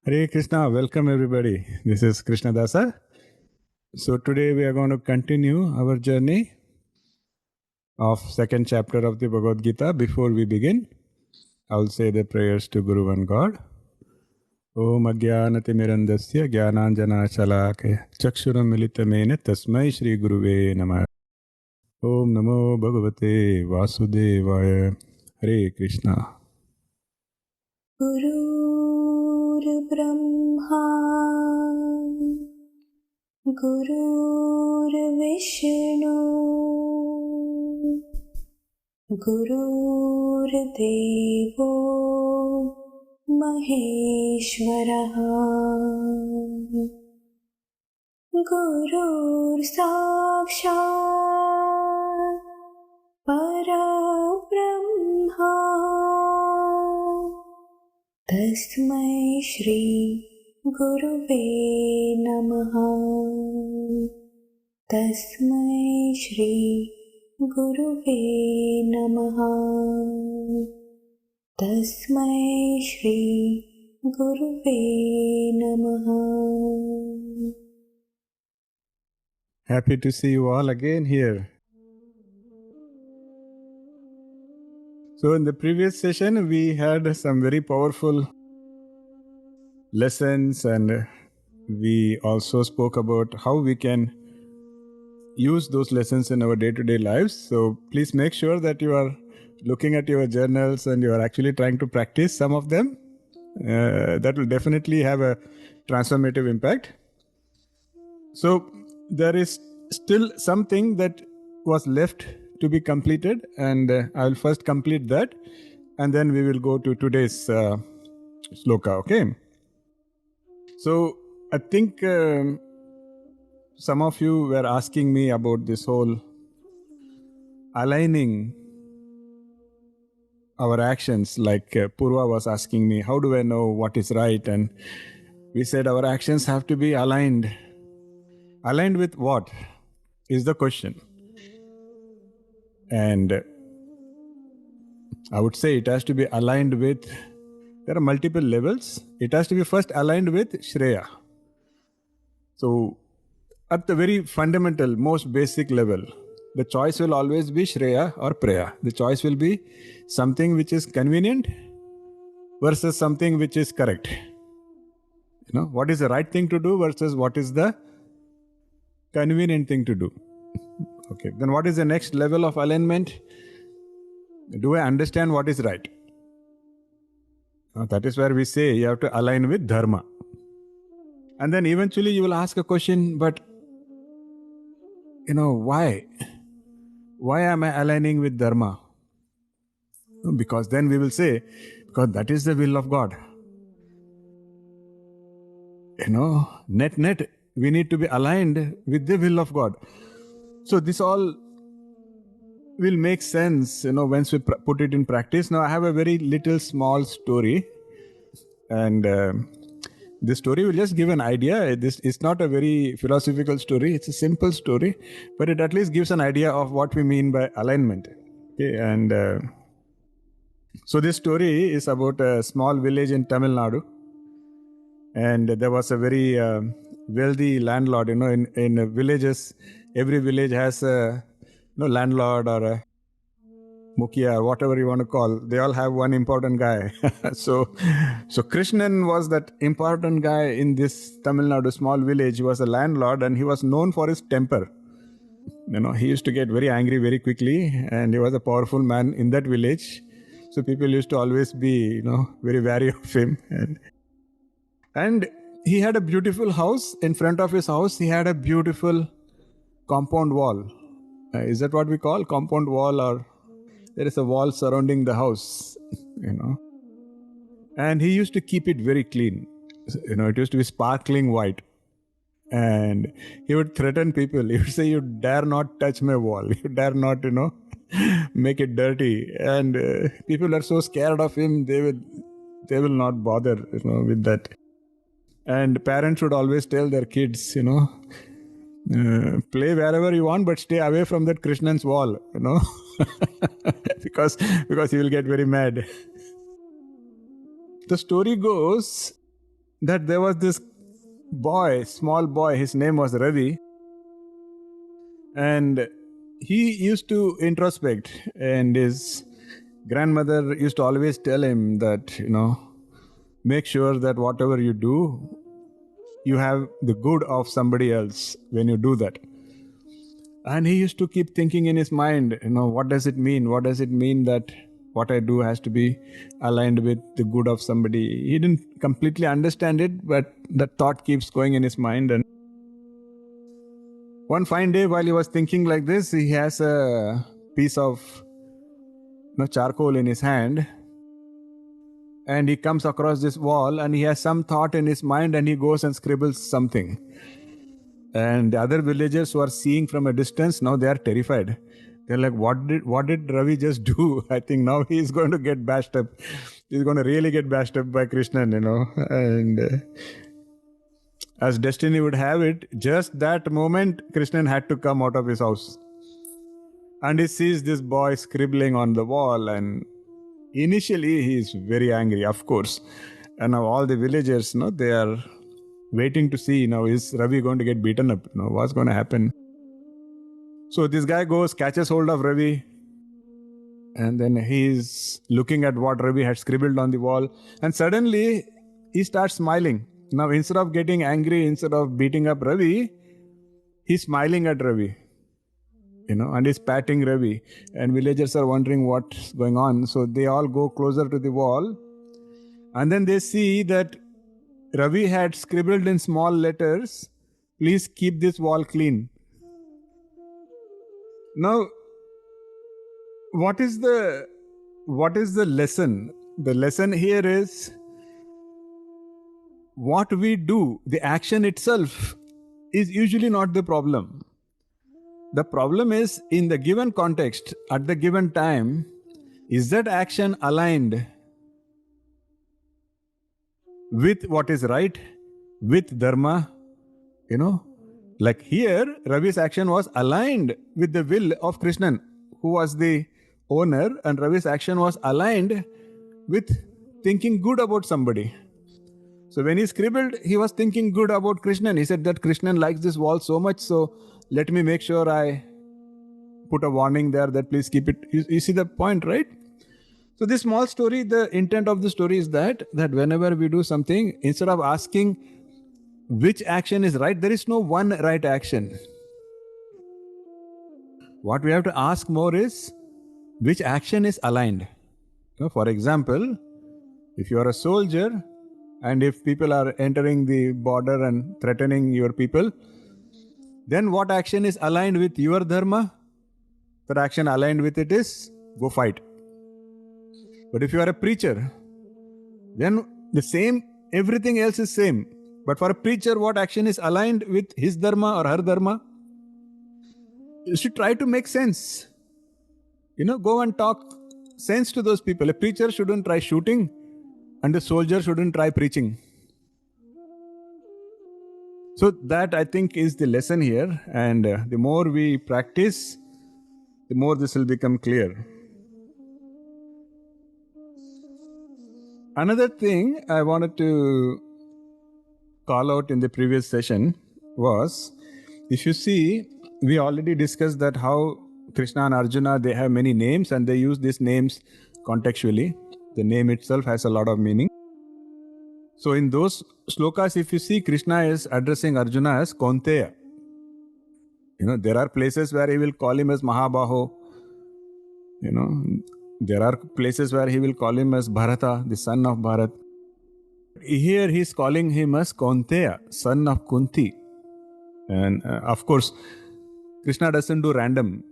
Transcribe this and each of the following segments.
Hare Krishna, welcome everybody. This is Krishna Dasa. So today we are going to continue our journey of second chapter of the Bhagavad Gita. Before we begin, I will say the prayers to Guru and God. Om Ajnanati Mirandasya Jnananjana Shalakaya Chakshuram Militamene Tasmai Shri Guruve Namah. Om Namo Bhagavate Vasudevaya. Hare Krishna. Gurur Brahma Gurur Vishnu Gurur Devo Maheshwaraha Gurur Sakshat Parabrahma Tasmai Shri Guruve Namaha Tasmai Shri Guruve Namaha Tasmai Shri Guruve Namaha. Happy to see you all again here. So in the previous session, we had some very powerful lessons, and we also spoke about how we can use those lessons in our day-to-day lives. So please make sure that you are looking at your journals and you are actually trying to practice some of them. That will definitely have a transformative impact. So there is still something that was left to be completed, and I will first complete that, and then we will go to today's sloka. Okay. So I think some of you were asking me about this whole aligning our actions, like Purva was asking me, how do I know what is right? And we said our actions have to be aligned. Aligned with what is the question? And I would say it has to be aligned with, there are multiple levels. It has to be first aligned with Shreya. So at the very fundamental, most basic level, the choice will always be Shreya or Preya. The choice will be something which is convenient versus something which is correct. What is the right thing to do versus what is the convenient thing to do. Okay, then what is the next level of alignment? Do I understand what is right? That is where we say you have to align with Dharma. And then eventually you will ask a question, but why? Why am I aligning with Dharma? Because then we will say, because that is the will of God. Net, we need to be aligned with the will of God. So this all will make sense, once we put it in practice. Now I have a very little small story, and this story will just give an idea. This is not a very philosophical story. It's a simple story, but it at least gives an idea of what we mean by alignment. Okay, and so this story is about a small village in Tamil Nadu, and there was a very wealthy landlord. In villages, every village has a landlord or a Mukhya, or whatever you want to call. They all have one important guy. so Krishnan was that important guy in this Tamil Nadu small village. He was a landlord, and he was known for his temper. He used to get very angry very quickly, and he was a powerful man in that village. So people used to always be, very wary of him. And he had a beautiful house. In front of his house, he had a beautiful compound wall. Is that what we call compound wall? Or there is a wall surrounding the house, And he used to keep it very clean. It used to be sparkling white. And he would threaten people. He would say, you dare not touch my wall. You dare not, make it dirty. And people are so scared of him, they will not bother, with that. And parents would always tell their kids, play wherever you want, but stay away from that Krishnan's wall, because he will get very mad. The story goes, that there was this boy, small boy, his name was Ravi, and he used to introspect, and his grandmother used to always tell him that, make sure that whatever you do, you have the good of somebody else when you do that. And he used to keep thinking in his mind, what does it mean? What does it mean that what I do has to be aligned with the good of somebody? He didn't completely understand it, but that thought keeps going in his mind. And one fine day, while he was thinking like this, he has a piece of charcoal in his hand, and he comes across this wall, and he has some thought in his mind, and he goes and scribbles something. And the other villagers who are seeing from a distance, now they are terrified. They're like, what did Ravi just do? I think now he is going to get bashed up. He's going to really get bashed up by Krishnan, And as destiny would have it, just that moment, Krishnan had to come out of his house. And he sees this boy scribbling on the wall, and initially he is very angry, of course. And now all the villagers, they are waiting to see, is Ravi going to get beaten up? What's going to happen? So this guy goes, catches hold of Ravi, and then he's looking at what Ravi had scribbled on the wall, and suddenly he starts smiling. Now, instead of getting angry, instead of beating up Ravi, he's smiling at Ravi, and he's patting Ravi, and villagers are wondering what's going on. So they all go closer to the wall, and then they see that Ravi had scribbled in small letters, "Please keep this wall clean." Now, what is the lesson? The lesson here is what we do, the action itself is usually not the problem. The problem is in the given context, at the given time, is that action aligned with what is right, with dharma? Like here, Ravi's action was aligned with the will of Krishnan, who was the owner, and Ravi's action was aligned with thinking good about somebody. So when he scribbled, he was thinking good about Krishnan. He said that Krishnan likes this wall so much, so let me make sure I put a warning there that please keep it. You see the point, right? So this small story, the intent of the story is that whenever we do something, instead of asking which action is right, there is no one right action. What we have to ask more is which action is aligned. For example, if you are a soldier and if people are entering the border and threatening your people, then what action is aligned with your dharma? That action aligned with it is go fight. But if you are a preacher, then the same, everything else is same. But for a preacher, what action is aligned with his dharma or her dharma? You should try to make sense. Go and talk sense to those people. A preacher shouldn't try shooting, and a soldier shouldn't try preaching. So that, I think, is the lesson here. And the more we practice, the more this will become clear. Another thing I wanted to call out in the previous session was, if you see, we already discussed that how Krishna and Arjuna, they have many names and they use these names contextually. The name itself has a lot of meaning. So in those slokas, if you see, Krishna is addressing Arjuna as Kaunteya. There are places where he will call him as Mahabaho. There are places where he will call him as Bharata, the son of Bharat. Here he is calling him as Kaunteya, son of Kunti. And of course, Krishna doesn't do random.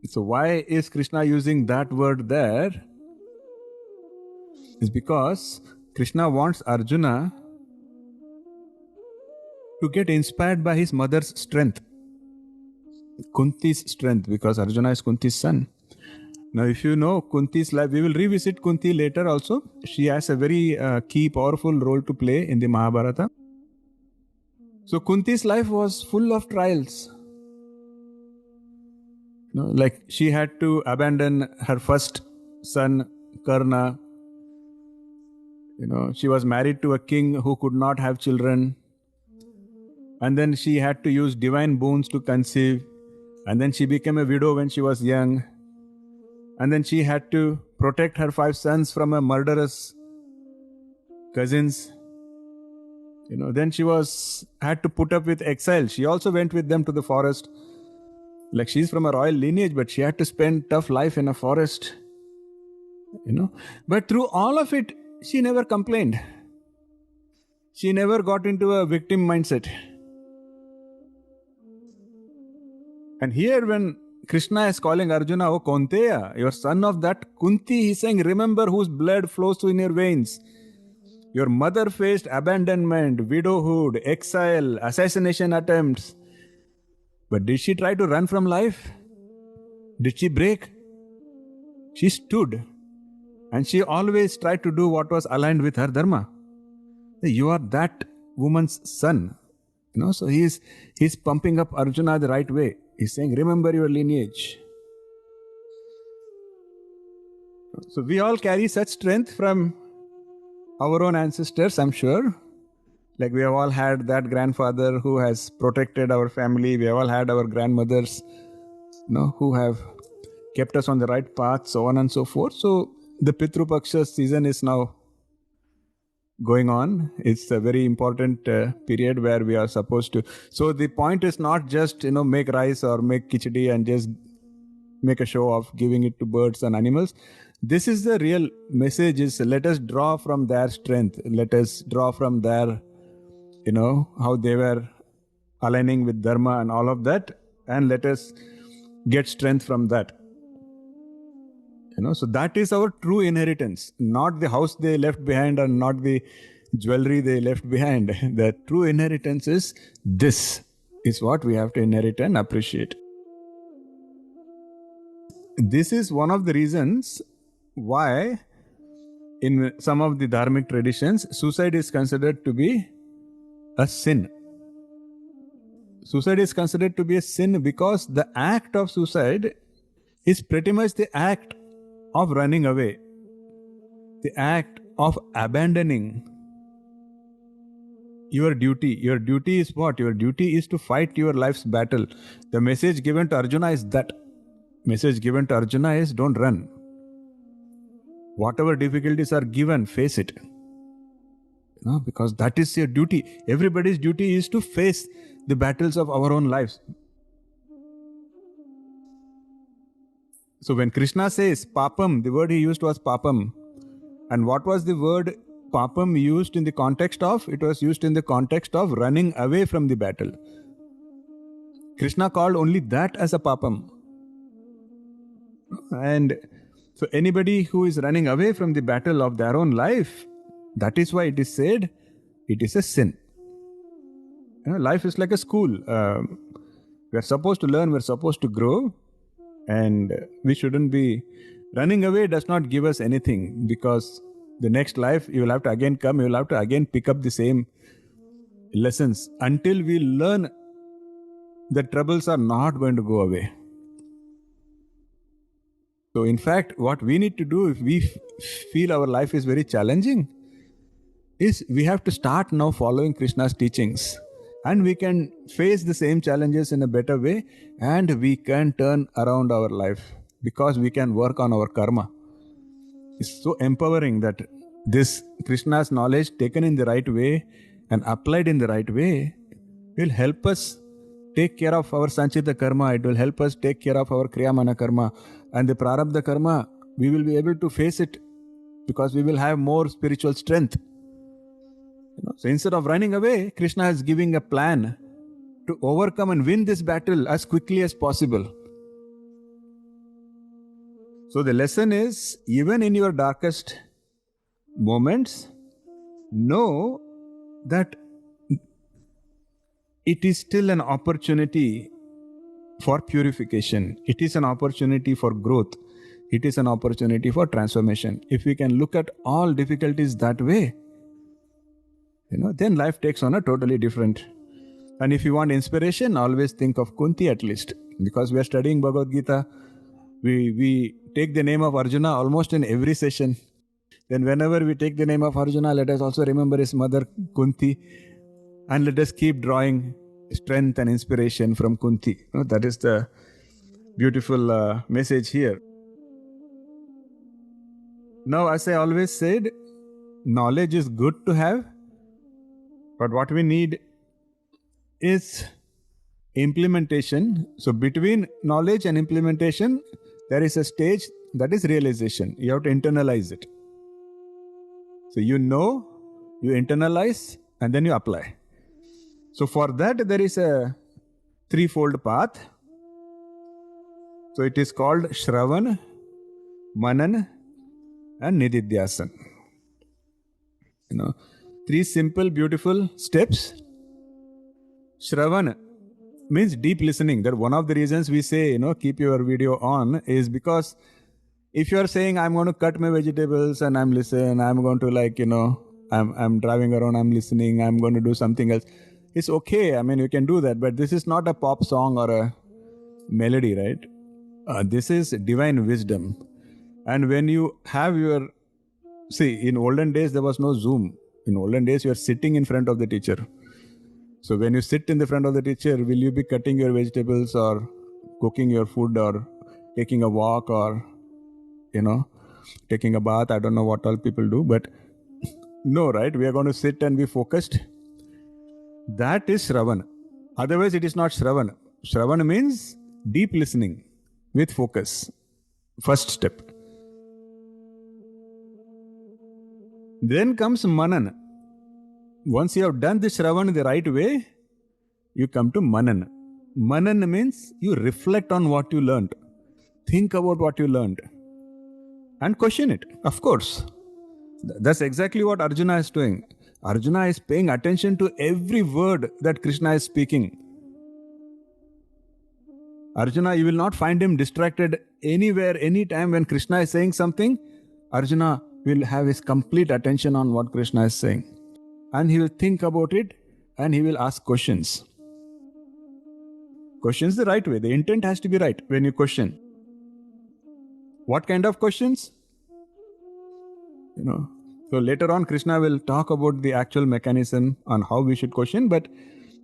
So why is Krishna using that word there? It's because Krishna wants Arjuna to get inspired by his mother's strength. Kunti's strength, because Arjuna is Kunti's son. Now, if you know Kunti's life, we will revisit Kunti later also. She has a very key, powerful role to play in the Mahabharata. So Kunti's life was full of trials. Like she had to abandon her first son, Karna. She was married to a king who could not have children. And then she had to use divine boons to conceive. And then she became a widow when she was young. And then she had to protect her 5 sons from a murderous cousins. Then she had to put up with exile. She also went with them to the forest. Like, she's from a royal lineage, but she had to spend tough life in a forest. But through all of it, she never complained. She never got into a victim mindset. And here when Krishna is calling Arjuna, "Oh Kaunteya, you're son of that Kunti," he's saying, remember whose blood flows through in your veins. Your mother faced abandonment, widowhood, exile, assassination attempts. But did she try to run from life? Did she break? She stood. And she always tried to do what was aligned with her dharma. You are that woman's son. So he's pumping up Arjuna the right way. He's saying, remember your lineage. So we all carry such strength from our own ancestors, I'm sure. Like, we have all had that grandfather who has protected our family. We have all had our grandmothers, who have kept us on the right path, so on and so forth. So the Pitru Paksha season is now going on. It's a very important period where we are supposed to. So the point is not just, make rice or make khichdi and just make a show of giving it to birds and animals. This is the real message, is let us draw from their strength. Let us draw from their, how they were aligning with dharma and all of that. And let us get strength from that. So that is our true inheritance, not the house they left behind and not the jewelry they left behind. The true inheritance is this, is what we have to inherit and appreciate. This is one of the reasons why in some of the dharmic traditions, suicide is considered to be a sin. Suicide is considered to be a sin because the act of suicide is pretty much the act of running away, the act of abandoning your duty. Your duty is what? Your duty is to fight your life's battle. The message given to Arjuna is that. Message given to Arjuna is, don't run. Whatever difficulties are given, face it. Because that is your duty. Everybody's duty is to face the battles of our own lives. So when Krishna says papam, the word he used was papam. And what was the word papam used in the context of? It was used in the context of running away from the battle. Krishna called only that as a papam. And so anybody who is running away from the battle of their own life, that is why it is said it is a sin. Life is like a school. We are supposed to learn, we are supposed to grow. And we shouldn't be running away. Does not give us anything, because the next life you will have to again come, you will have to again pick up the same lessons until we learn that troubles are not going to go away. So in fact, what we need to do if we feel our life is very challenging is we have to start now following Krishna's teachings. And we can face the same challenges in a better way, and we can turn around our life because we can work on our karma. It's so empowering that this Krishna's knowledge taken in the right way and applied in the right way will help us take care of our Sanchita karma. It will help us take care of our Kriyamana karma. And the Prarabdha karma, we will be able to face it because we will have more spiritual strength. So instead of running away, Krishna is giving a plan to overcome and win this battle as quickly as possible. So the lesson is, even in your darkest moments, know that it is still an opportunity for purification. It is an opportunity for growth. It is an opportunity for transformation. If we can look at all difficulties that way, then life takes on a totally different. And if you want inspiration, always think of Kunti at least. Because we are studying Bhagavad Gita, we take the name of Arjuna almost in every session. Then whenever we take the name of Arjuna, let us also remember his mother Kunti, and let us keep drawing strength and inspiration from Kunti. That is the beautiful message here. Now, as I always said, knowledge is good to have, but what we need is implementation. So between knowledge and implementation, there is a stage that is realization. You have to internalize it. So you know, you internalize, and then you apply. So for that, there is a threefold path. So it is called Shravan, Manan, and Nididhyasan. Three simple, beautiful steps. Shravan means deep listening. That one of the reasons we say, keep your video on is because if you are saying, I'm going to cut my vegetables and I'm listening, I'm going to I'm driving around, I'm listening, I'm going to do something else. It's okay. I mean, you can do that, but this is not a pop song or a melody, right? This is divine wisdom. And when you have in olden days, there was no Zoom. In olden days, you are sitting in front of the teacher. So when you sit in the front of the teacher, will you be cutting your vegetables or cooking your food or taking a walk or, taking a bath? I don't know what all people do, but no, right? We are going to sit and be focused. That is Shravan. Otherwise, it is not Shravan. Shravan means deep listening with focus. First step. Then comes Manan. Once you have done the Shravan the right way, you come to Manan. Manan means you reflect on what you learned. Think about what you learned. And question it, of course. That's exactly what Arjuna is doing. Arjuna is paying attention to every word that Krishna is speaking. Arjuna, you will not find him distracted anywhere, anytime when Krishna is saying something. Arjuna will have his complete attention on what Krishna is saying. And he will think about it and he will ask questions. Questions the right way. The intent has to be right when you question. What kind of questions? So later on, Krishna will talk about the actual mechanism on how we should question. But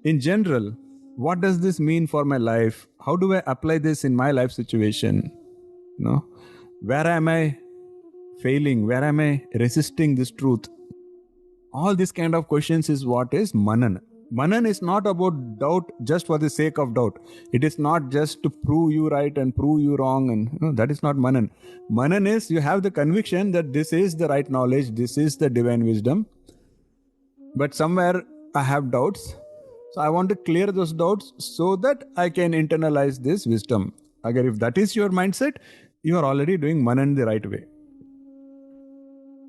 in general, what does this mean for my life? How do I apply this in my life situation? Where am I failing? Where am I resisting this truth? All these kind of questions is what is Manan. Manan is not about doubt just for the sake of doubt. It is not just to prove you right and prove you wrong. And that is not Manan. Manan is you have the conviction that this is the right knowledge, this is the divine wisdom. But somewhere I have doubts. So I want to clear those doubts so that I can internalize this wisdom. Again, if that is your mindset, you are already doing Manan the right way.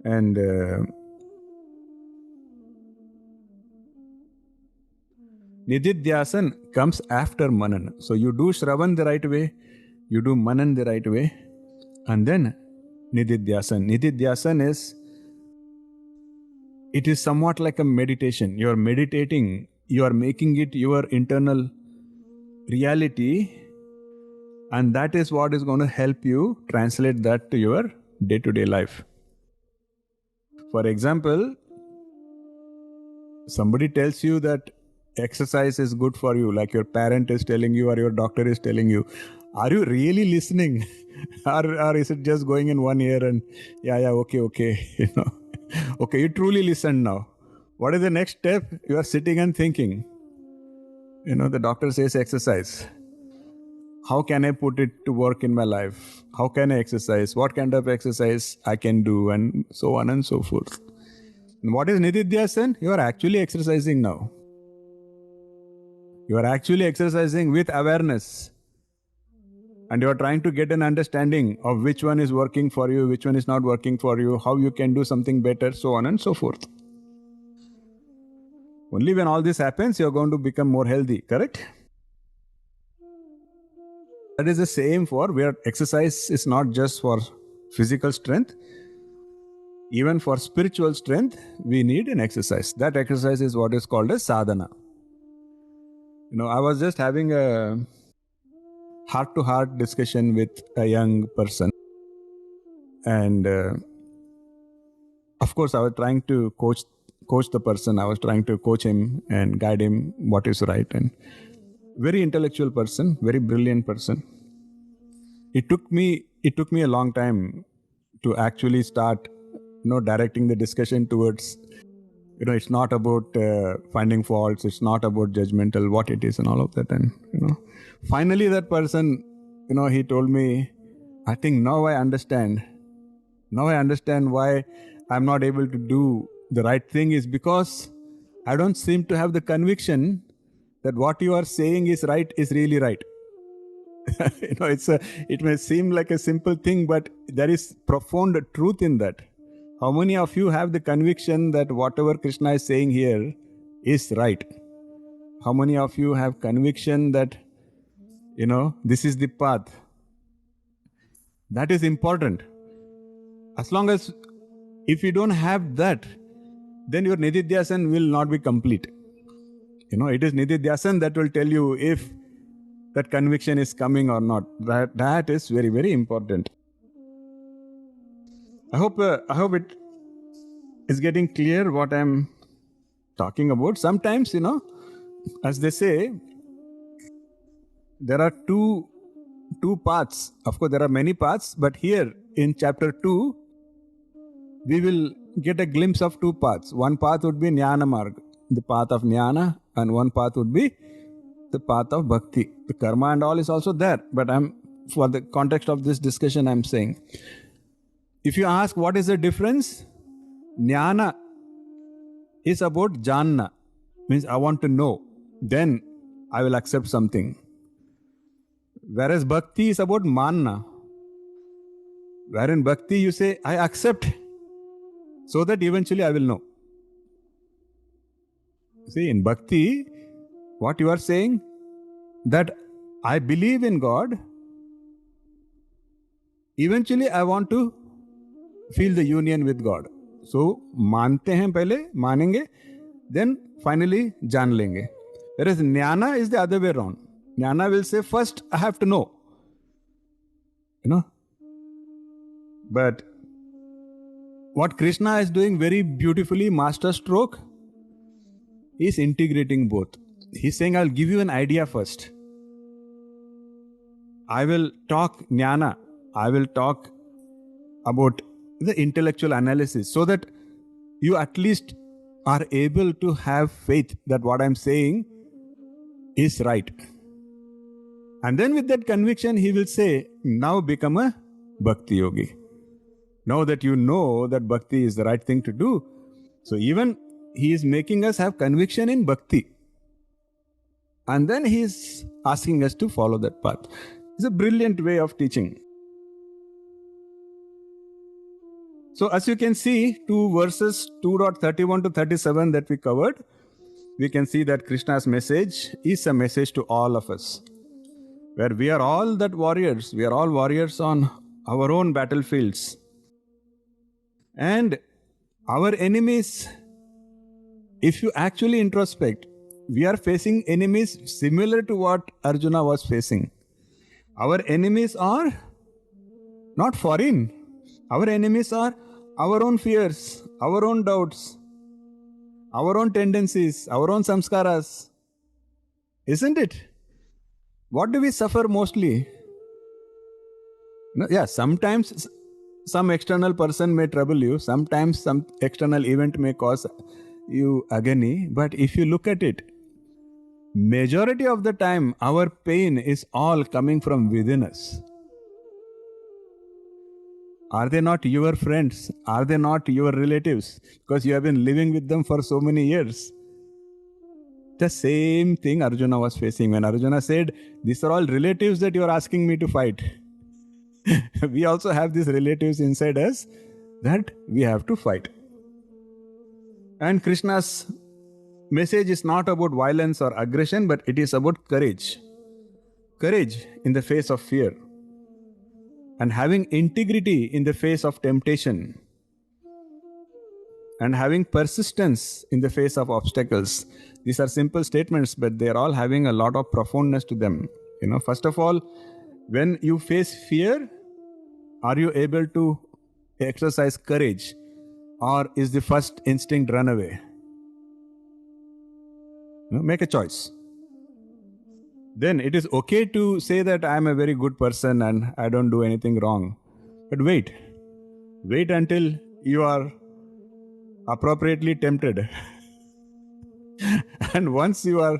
And Nididhyasan comes after Manan. So you do Shravan the right way, you do Manan the right way, and then Nididhyasan. Nididhyasan it is somewhat like a meditation. You are meditating, you are making it your internal reality, and that is what is going to help you translate that to your day-to-day life. For example, somebody tells you that exercise is good for you, like your parent is telling you or your doctor is telling you. Are you really listening? or is it just going in one ear and okay. Okay, you truly listen now. What is the next step? You are sitting and thinking. The doctor says exercise. How can I put it to work in my life? How can I exercise? What kind of exercise I can do? And so on and so forth. And what is Nididhyasan? You are actually exercising now. You are actually exercising with awareness. And you are trying to get an understanding of which one is working for you, which one is not working for you, how you can do something better, so on and so forth. Only when all this happens, you are going to become more healthy, correct? That is the same for where exercise is not just for physical strength. Even for spiritual strength, we need an exercise. That exercise is what is called a sadhana. I was just having a heart-to-heart discussion with a young person. And Of course, I was trying to coach the person. I was trying to coach him and guide him what is right. And very intellectual person, very brilliant person. It took me a long time to actually start, directing the discussion towards, it's not about finding faults. It's not about judgmental, what it is and all of that. And, finally that person, he told me, I think now I understand. Now I understand why I'm not able to do the right thing is because I don't seem to have the conviction that what you are saying is right is really right. It may seem like a simple thing, but there is profound truth in that. How many of you have the conviction that whatever Krishna is saying here is right? How many of you have conviction that, this is the path? That is important. As long as, if you don't have that, then your nididhyasan will not be complete. It is nididhyasan that will tell you if that conviction is coming or not. That is very, very important. I hope it is getting clear what I'm talking about. Sometimes, as they say, there are two paths. Of course, there are many paths, but here in chapter 2, we will get a glimpse of two paths. One path would be Jnana Marg, the path of Jnana, and one path would be the path of Bhakti. The karma and all is also there, but for the context of this discussion, I'm saying, if you ask what is the difference, Jnana is about Janna, means I want to know, then I will accept something. Whereas Bhakti is about Manna, wherein Bhakti you say, I accept, so that eventually I will know. See, in Bhakti, what you are saying, that I believe in God, eventually I want to feel the union with God. So, मानते हैं पहले, मानेंगे, then finally जान लेंगे. Whereas Jnana is the other way around. Jnana will say, first I have to know. But what Krishna is doing very beautifully, master stroke, is integrating both. He's saying, I'll give you an idea first. I will talk Jnana. I will talk about the intellectual analysis so that you at least are able to have faith that what I'm saying is right. And then with that conviction, he will say, now become a Bhakti Yogi. Now that you know that Bhakti is the right thing to do. So even he is making us have conviction in Bhakti. And then he is asking us to follow that path. It's a brilliant way of teaching. So as you can see, two verses 2.31 to 37 that we covered, we can see that Krishna's message is a message to all of us. Where we are all that warriors. We are all warriors on our own battlefields. And our enemies, if you actually introspect, we are facing enemies similar to what Arjuna was facing. Our enemies are not foreign. Our enemies are our own fears, our own doubts, our own tendencies, our own samskaras. Isn't it? What do we suffer mostly? Sometimes some external person may trouble you. Sometimes some external event may cause you agony. But if you look at it, majority of the time, our pain is all coming from within us. Are they not your friends? Are they not your relatives? Because you have been living with them for so many years. The same thing Arjuna was facing when Arjuna said, these are all relatives that you are asking me to fight. We also have these relatives inside us that we have to fight. And Krishna's message is not about violence or aggression, but it is about courage. Courage in the face of fear. And having integrity in the face of temptation. And having persistence in the face of obstacles. These are simple statements, but they are all having a lot of profoundness to them. First of all, when you face fear, are you able to exercise courage? or is the first instinct run away? Make a choice. Then it is okay to say that I am a very good person and I don't do anything wrong. But wait until you are appropriately tempted. And once you are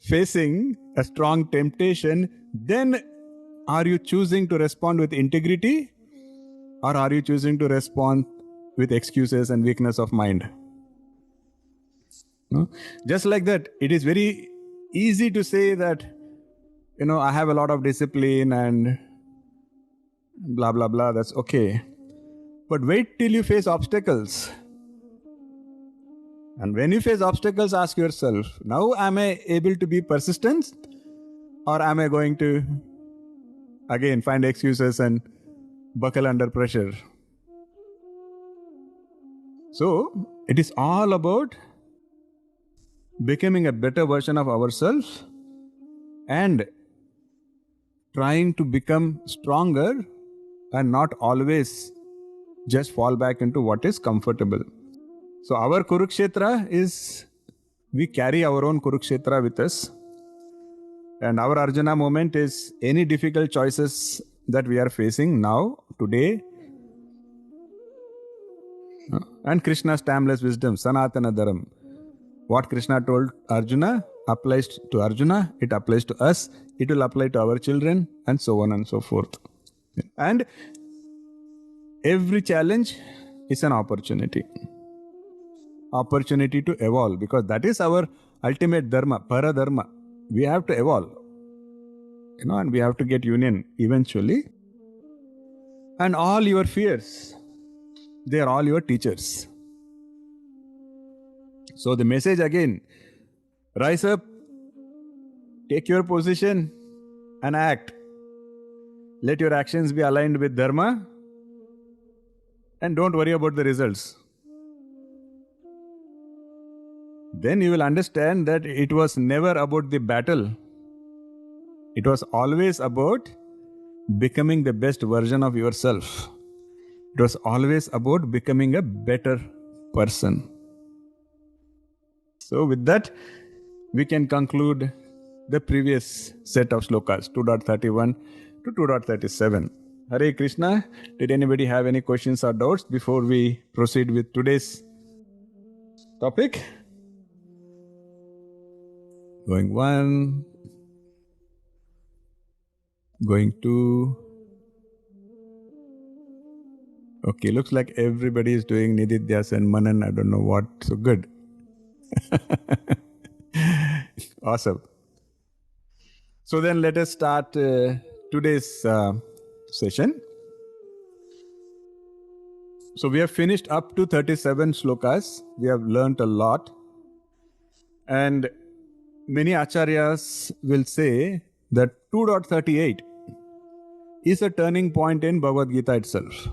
facing a strong temptation, then are you choosing to respond with integrity, or are you choosing to respond with excuses and weakness of mind? No? Just like that, it is very easy to say that, I have a lot of discipline and blah, blah, blah. That's okay. But wait till you face obstacles. And when you face obstacles, ask yourself, now am I able to be persistent, or am I going to again find excuses and buckle under pressure? So it is all about becoming a better version of ourselves and trying to become stronger and not always just fall back into what is comfortable. So our Kurukshetra is, we carry our own Kurukshetra with us. And our Arjuna moment is any difficult choices that we are facing now, today. And Krishna's timeless wisdom, Sanatana Dharam. What Krishna told Arjuna applies to Arjuna, it applies to us, it will apply to our children, and so on and so forth. And every challenge is an opportunity. Opportunity to evolve, because that is our ultimate dharma, para dharma. We have to evolve, and we have to get union eventually. And all your fears, they are all your teachers. So the message again, rise up, take your position and act. Let your actions be aligned with dharma and don't worry about the results. Then you will understand that it was never about the battle. It was always about becoming the best version of yourself. It was always about becoming a better person. So with that, we can conclude the previous set of slokas, 2.31 to 2.37. Hare Krishna. Did anybody have any questions or doubts before we proceed with today's topic? Going one, going two. Okay, looks like everybody is doing Nididhyas and Manan, I don't know what, so good. Awesome. So then let us start today's session. So we have finished up to 37 slokas. We have learnt a lot. And many acharyas will say that 2.38 is a turning point in Bhagavad Gita itself.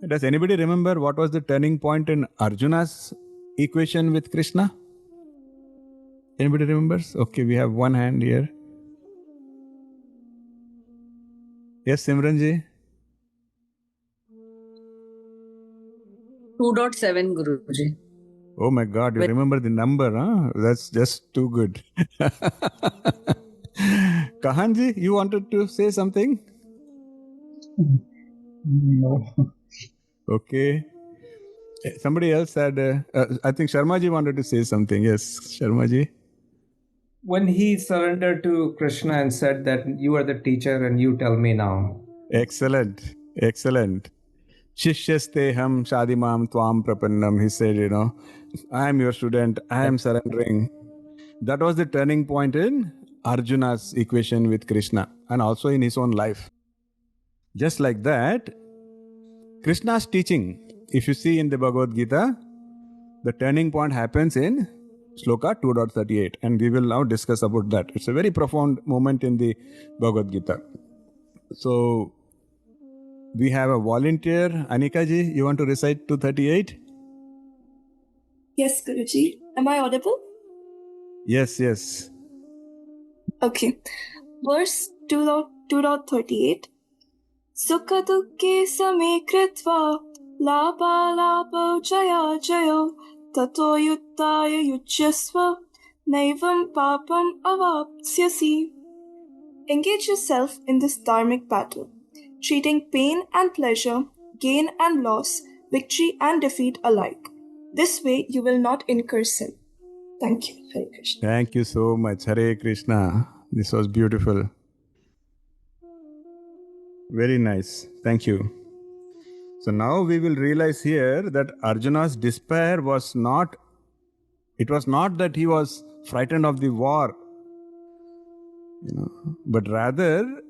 Does anybody remember what was the turning point in Arjuna's equation with Krishna? Anybody remembers? Okay, we have one hand here. Yes, Simranji? 2.7, Guruji. Oh my God, you remember the number, huh? That's just too good. Kahanji, you wanted to say something? No. Okay. Somebody else had, I think Sharmaji wanted to say something. Yes, Sharmaji. When he surrendered to Krishna and said that you are the teacher and you tell me now. Excellent. Excellent. Shishyaste ham shadimam tvam prapannam. He said, I am your student. I am surrendering. That was the turning point in Arjuna's equation with Krishna and also in his own life. Just like that, Krishna's teaching, if you see in the Bhagavad Gita, the turning point happens in Sloka 2.38, and we will now discuss about that. It's a very profound moment in the Bhagavad Gita. So, we have a volunteer. Anika ji, you want to recite 238? Yes, Guruji. Am I audible? Yes, yes. Okay. Verse 2.38. Sukha dukkhe same kritva Lapa lapo jaya jayo tato yuttaya yujyasva naivam papam avapsyasi. Engage yourself in this dharmic battle, treating pain and pleasure, gain and loss, victory and defeat alike. This way you will not incur sin. Thank you. Hare Krishna. Thank you so much. Hare Krishna. This was beautiful. Very nice. Thank you. So now we will realize here that Arjuna's despair was not, it was not that he was frightened of the war, but rather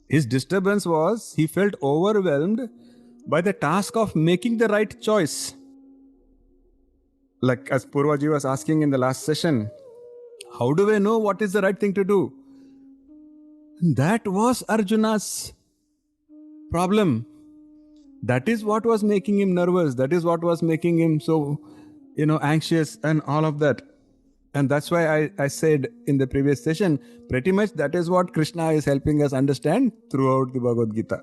his disturbance was he felt overwhelmed by the task of making the right choice. Like as Purvaji was asking in the last session, how do I know what is the right thing to do? That was Arjuna's problem. That is what was making him nervous. That is what was making him so, anxious and all of that. And that's why I said in the previous session, pretty much that is what Krishna is helping us understand throughout the Bhagavad Gita.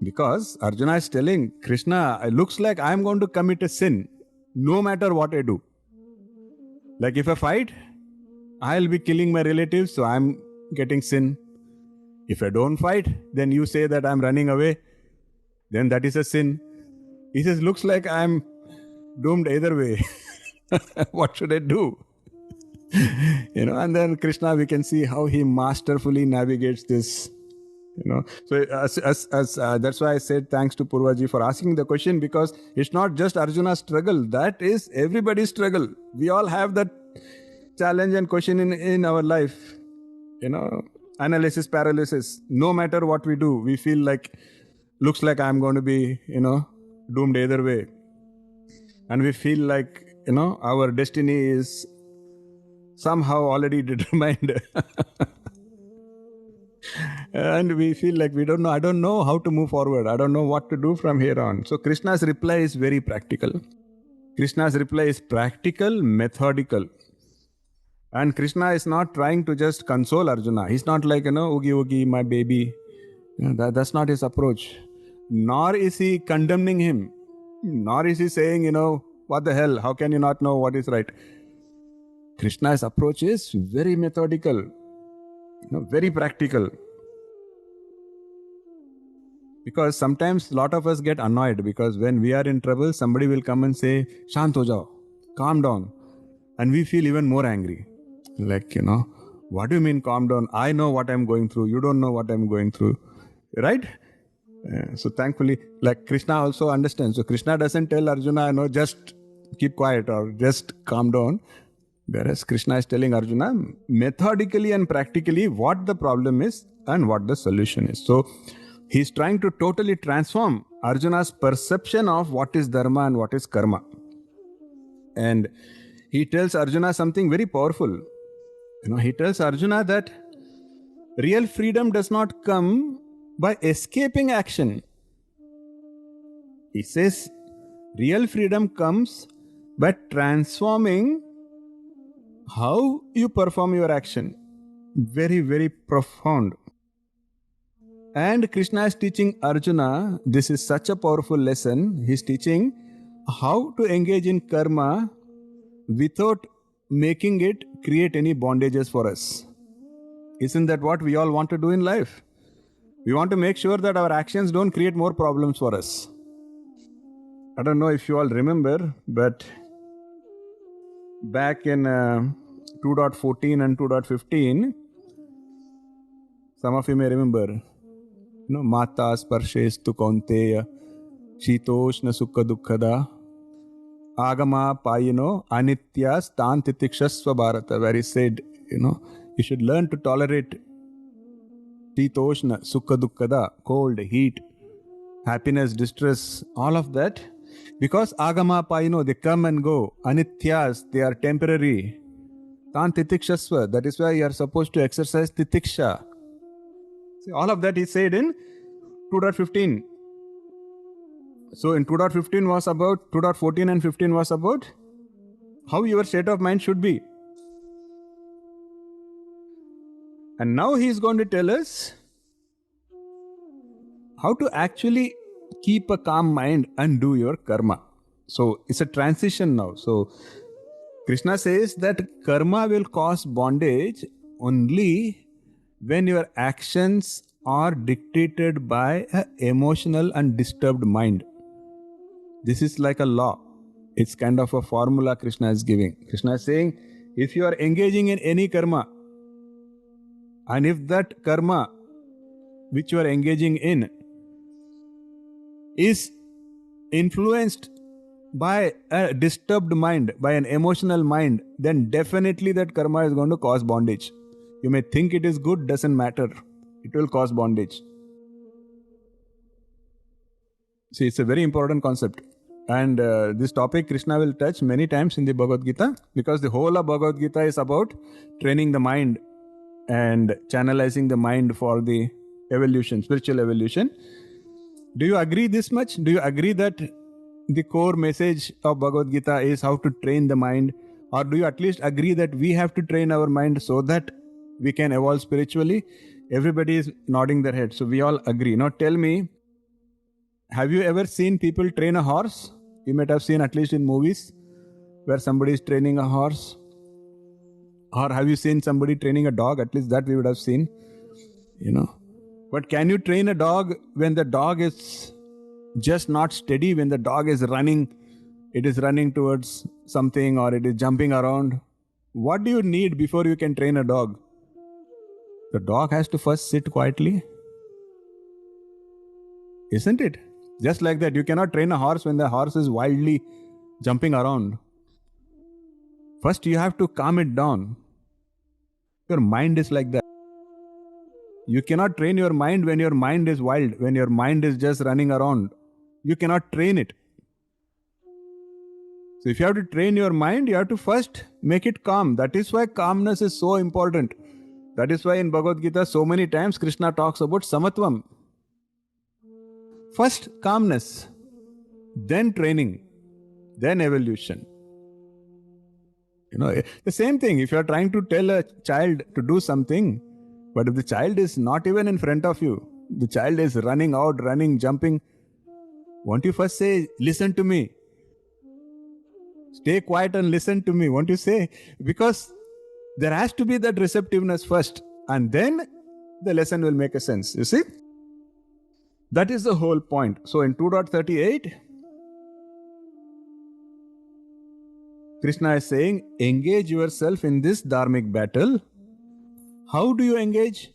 Because Arjuna is telling Krishna, it looks like I am going to commit a sin no matter what I do. Like if I fight, I'll be killing my relatives, so I'm getting sin. If I don't fight, then you say that I'm running away, then that is a sin. He says, looks like I'm doomed either way. What should I do? And then Krishna, we can see how he masterfully navigates this. So that's why I said thanks to Purvaji for asking the question, because it's not just Arjuna's struggle, that is everybody's struggle. We all have that challenge and question in our life. Analysis paralysis. No matter what we do, we feel like, looks like I'm going to be, doomed either way. And we feel like, our destiny is somehow already determined. And we feel like we don't know, I don't know how to move forward. I don't know what to do from here on. So Krishna's reply is very practical. Krishna's reply is practical, methodical. And Krishna is not trying to just console Arjuna. He's not like, oogie oogie, my baby. That's not his approach. Nor is he condemning him. Nor is he saying, what the hell, how can you not know what is right? Krishna's approach is very methodical, very practical. Because sometimes a lot of us get annoyed because when we are in trouble, somebody will come and say, Shant ho jao, calm down. And we feel even more angry. Like, what do you mean calm down? I know what I'm going through. You don't know what I'm going through. Right? So thankfully, like Krishna also understands. So Krishna doesn't tell Arjuna, just keep quiet or just calm down. Whereas Krishna is telling Arjuna methodically and practically what the problem is and what the solution is. So he's trying to totally transform Arjuna's perception of what is dharma and what is karma. And he tells Arjuna something very powerful. He tells Arjuna that real freedom does not come by escaping action. He says real freedom comes by transforming how you perform your action. Very, very profound. And Krishna is teaching Arjuna, this is such a powerful lesson. He's teaching how to engage in karma without making it create any bondages for us. Isn't that what we all want to do in life? We want to make sure that our actions don't create more problems for us. I don't know if you all remember, but back in 2.14 and 2.15, some of you may remember, Mata Sparshestu Kaunteya Shitoshna Sukha Dukkhada Agama Payino Anitya Stan Titikshasva Bharata, where he said, you should learn to tolerate Shitoshna Sukha Dukkhada, cold, heat, happiness, distress, all of that. Because Agama Payino, they come and go. Anityas, they are temporary. Tan Titikshasva, that is why you are supposed to exercise Titiksha. See, all of that he said in 2.15. So in 2.15 was about, 2.14 and 15 was about how your state of mind should be. And now he is going to tell us how to actually keep a calm mind and do your karma. So it's a transition now. So Krishna says that karma will cause bondage only when your actions are dictated by an emotional and disturbed mind. This is like a law. It's kind of a formula Krishna is giving. Krishna is saying, if you are engaging in any karma, and if that karma which you are engaging in is influenced by a disturbed mind, by an emotional mind, then definitely that karma is going to cause bondage. You may think it is good, doesn't matter. It will cause bondage. See, it's a very important concept. And this topic Krishna will touch many times in the Bhagavad Gita, because the whole of Bhagavad Gita is about training the mind and channelizing the mind for the evolution, spiritual evolution. Do you agree this much? Do you agree that the core message of Bhagavad Gita is how to train the mind? Or do you at least agree that we have to train our mind so that we can evolve spiritually? Everybody is nodding their head. So we all agree. Now tell me, have you ever seen people train a horse? You might have seen, at least in movies, where somebody is training a horse. Or have you seen somebody training a dog? At least that we would have seen. But can you train a dog when the dog is just not steady, when the dog is running, it is running towards something, or it is jumping around? What do you need before you can train a dog? The dog has to first sit quietly. Isn't it? Just like that, you cannot train a horse when the horse is wildly jumping around. First, you have to calm it down. Your mind is like that. You cannot train your mind when your mind is wild, when your mind is just running around. You cannot train it. So if you have to train your mind, you have to first make it calm. That is why calmness is so important. That is why in Bhagavad Gita so many times Krishna talks about samatvam. First calmness, then training, then evolution. The same thing, if you are trying to tell a child to do something, but if the child is not even in front of you, the child is running out, running, jumping, won't you first say, listen to me? Stay quiet and listen to me, won't you say? Because there has to be that receptiveness first, and then the lesson will make a sense, you see? That is the whole point. So in 2.38, Krishna is saying, engage yourself in this dharmic battle. How do you engage?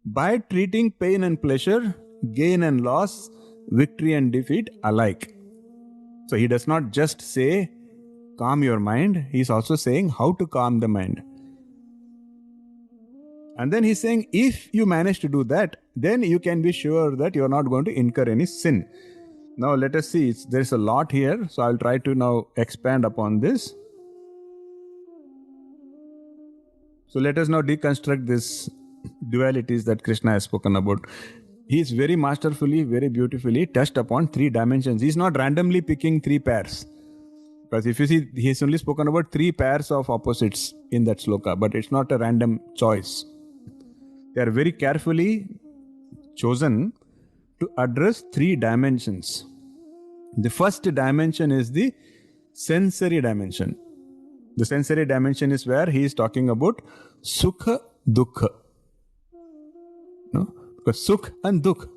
By treating pain and pleasure, gain and loss, victory and defeat alike. So he does not just say, calm your mind. He is also saying how to calm the mind. And then he's saying, if you manage to do that, then you can be sure that you're not going to incur any sin. Now let us see, there's a lot here, so I'll try to now expand upon this. So let us now deconstruct these dualities that Krishna has spoken about. He is very masterfully, very beautifully touched upon three dimensions. He's not randomly picking three pairs. Because if you see, he's only spoken about three pairs of opposites in that sloka, but it's not a random choice. They are very carefully chosen to address three dimensions. The first dimension is the sensory dimension. The sensory dimension is where he is talking about sukha, dukkha. No? Because sukh and dukh,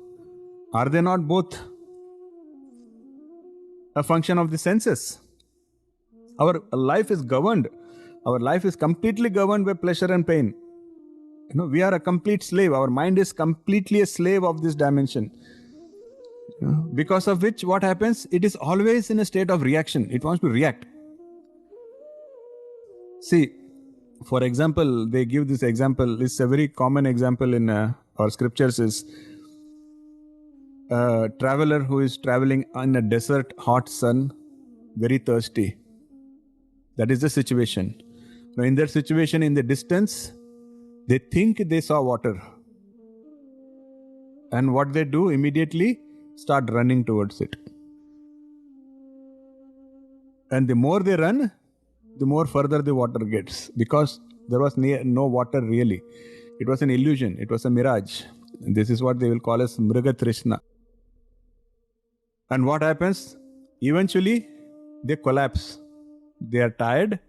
are they not both a function of the senses? Our life is governed. Our life is completely governed by pleasure and pain. We are a complete slave. Our mind is completely a slave of this dimension. Because of which, what happens? It is always in a state of reaction. It wants to react. See, for example, they give this example. It's a very common example in our scriptures is a traveler who is traveling in a desert, hot sun, very thirsty. That is the situation. Now, in that situation, in the distance, they think they saw water. And what they do immediately, start running towards it. And the more they run, the more further the water gets. Because there was no water really. It was an illusion. It was a mirage. This is what they will call as Mriga Trishna. And what happens? Eventually, they collapse. They are tired,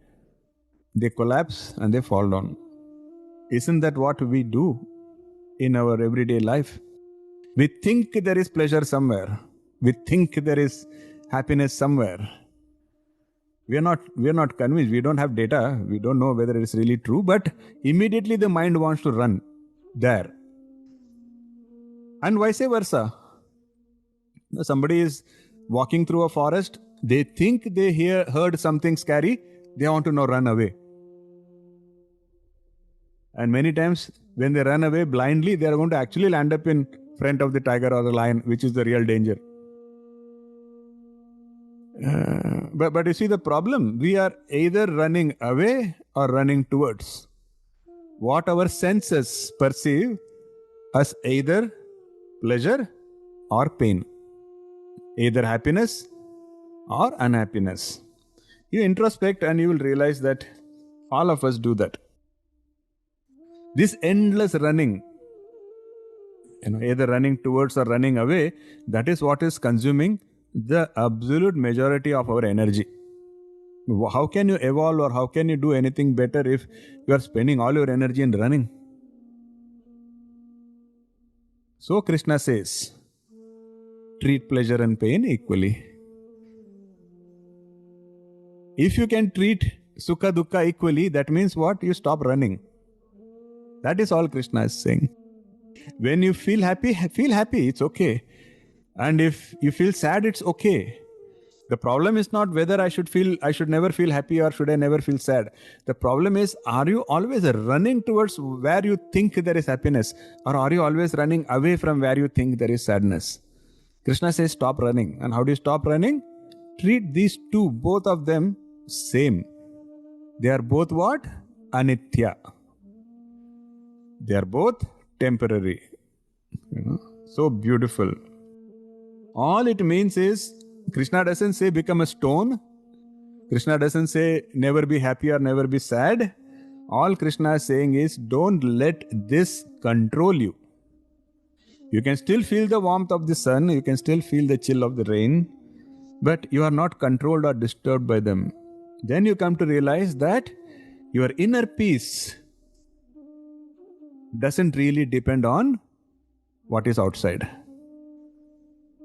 they collapse, and they fall down. Isn't that what we do in our everyday life? We think there is pleasure somewhere. We think there is happiness somewhere. We are not convinced. We don't have data. We don't know whether it is really true, but immediately the mind wants to run there. And vice versa. Somebody is walking through a forest, they think they heard something scary, they want to now run away. And many times when they run away blindly, they are going to actually land up in front of the tiger or the lion, which is the real danger. But you see the problem, we are either running away or running towards what our senses perceive as either pleasure or pain, either happiness or unhappiness. You introspect and you will realize that all of us do that. This endless running, either running towards or running away, that is what is consuming the absolute majority of our energy. How can you evolve or how can you do anything better if you are spending all your energy in running? So Krishna says, treat pleasure and pain equally. If you can treat sukha dukkha equally, that means what? You stop running. That is all Krishna is saying. When you feel happy, it's okay. And if you feel sad, it's okay. The problem is not whether I should never feel happy or should I never feel sad. The problem is, are you always running towards where you think there is happiness, or are you always running away from where you think there is sadness? Krishna says stop running. And how do you stop running? Treat these two, both of them, same. They are both what? Anitya. They are both temporary. So beautiful. All it means is, Krishna doesn't say become a stone. Krishna doesn't say never be happy or never be sad. All Krishna is saying is don't let this control you. You can still feel the warmth of the sun, you can still feel the chill of the rain, but you are not controlled or disturbed by them. Then you come to realize that your inner peace doesn't really depend on what is outside.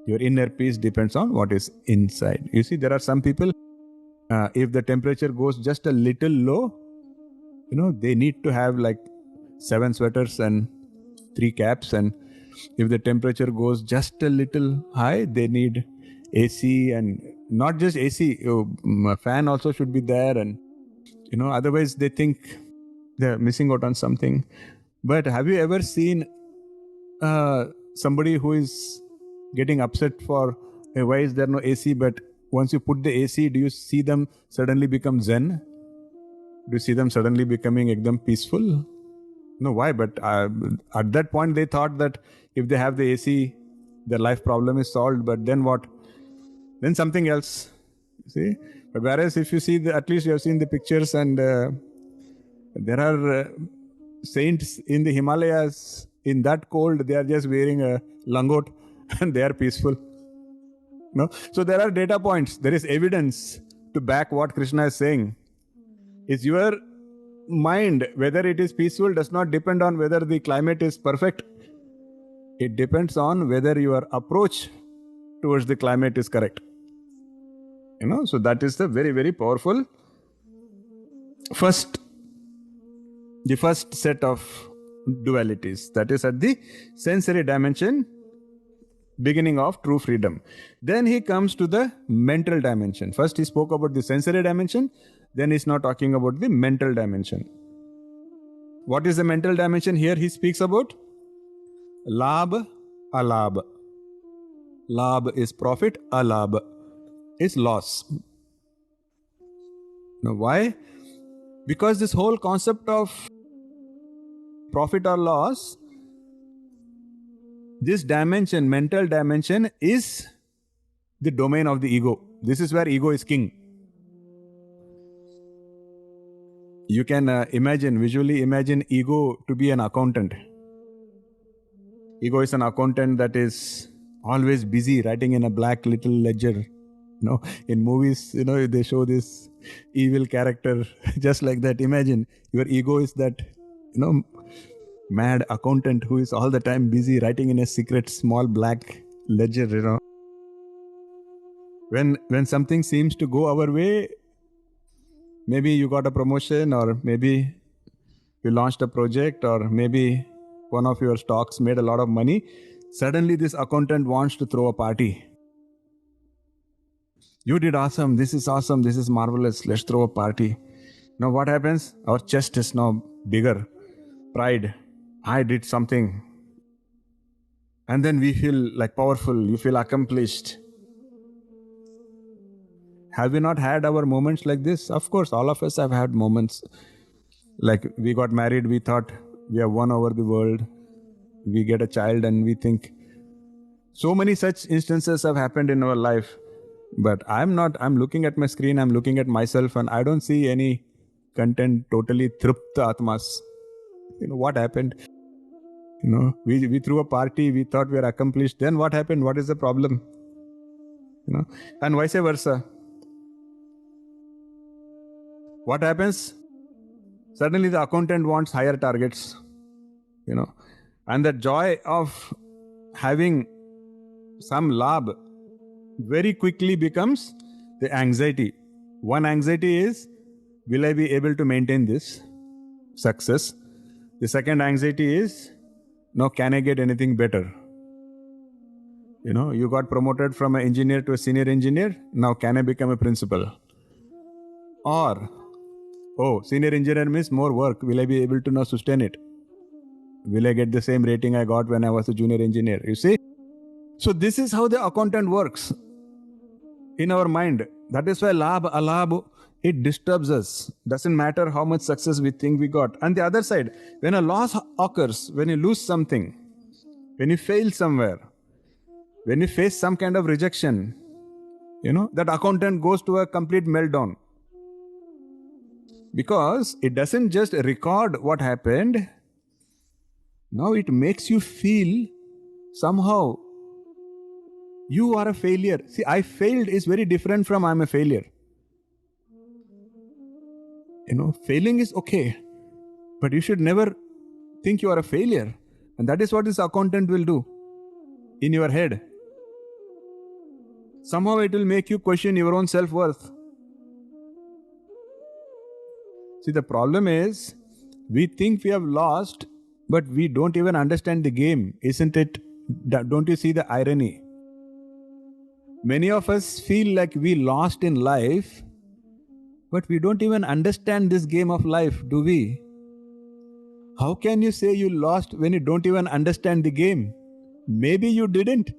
Your inner peace depends on what is inside. You see, there are some people, if the temperature goes just a little low, they need to have like 7 sweaters and 3 caps. And if the temperature goes just a little high, they need AC, and not just AC, a fan also should be there. And, otherwise they think they're missing out on something. But have you ever seen somebody who is getting upset for why is there no AC, but once you put the AC, do you see them suddenly become zen? Do you see them suddenly becoming ekdam peaceful? No, why? But at that point they thought that if they have the AC, their life problem is solved. But then what? Then something else. See? But whereas if you see, at least you have seen the pictures, and there are saints in the Himalayas, in that cold, they are just wearing a langot and they are peaceful. So there are data points. There is evidence to back what Krishna is saying. Is your mind, whether it is peaceful, does not depend on whether the climate is perfect. It depends on whether your approach towards the climate is correct. So that is the very, very powerful the first set of dualities. That is at the sensory dimension, beginning of true freedom. Then he comes to the mental dimension. First he spoke about the sensory dimension, then he's now talking about the mental dimension. What is the mental dimension? Here he speaks about labh, alabh. Labh is profit, alabh is loss. Now why? Because this whole concept of profit or loss, this dimension, mental dimension, is the domain of the ego. This is where ego is king. You can visually imagine ego to be an accountant. Ego is an accountant that is always busy writing in a black little ledger. In movies, they show this evil character just like that. Imagine your ego is that, mad accountant who is all the time busy writing in a secret small black ledger. When something seems to go our way, maybe you got a promotion, or maybe you launched a project, or maybe one of your stocks made a lot of money, suddenly this accountant wants to throw a party. You did awesome, this is marvelous, let's throw a party. Now what happens? Our chest is now bigger. Pride. I did something. And then we feel like powerful, you feel accomplished. Have we not had our moments like this? Of course, all of us have had moments. Like we got married, we thought we have won over the world. We get a child and we think. So many such instances have happened in our life. But I'm looking at my screen, I'm looking at myself, and I don't see any content, totally tripta atmas. What happened? We threw a party, we thought we were accomplished. Then what happened? What is the problem? And vice versa. What happens? Suddenly the accountant wants higher targets. And the joy of having some labh very quickly becomes the anxiety. One anxiety is, will I be able to maintain this success? The second anxiety is, no, can I get anything better? You got promoted from an engineer to a senior engineer. Now can I become a principal? Or, senior engineer means more work. Will I be able to now sustain it? Will I get the same rating I got when I was a junior engineer? You see? So this is how the accountant works in our mind. That is why labh, alabh, it disturbs us. Doesn't matter how much success we think we got. And the other side, when a loss occurs, when you lose something, when you fail somewhere, when you face some kind of rejection, that accountant goes to a complete meltdown. Because it doesn't just record what happened. Now it makes you feel somehow you are a failure. See, I failed is very different from I'm a failure. Failing is okay, but you should never think you are a failure. And that is what this accountant will do in your head. Somehow it will make you question your own self-worth. See, the problem is, we think we have lost, but we don't even understand the game, isn't it? Don't you see the irony? Many of us feel like we lost in life, but we don't even understand this game of life, do we? How can you say you lost when you don't even understand the game? Maybe you didn't.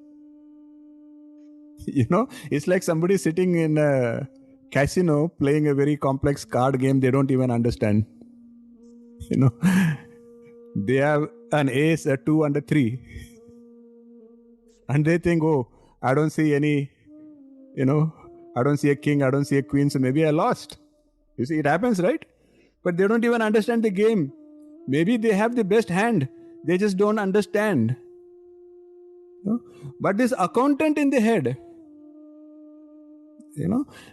It's like somebody sitting in a casino playing a very complex card game they don't even understand. They have an ace, a 2 and a 3. And they think, I don't see any, I don't see a king, I don't see a queen, so maybe I lost. You see, it happens, right? But they don't even understand the game. Maybe they have the best hand, they just don't understand. But this accountant in the head,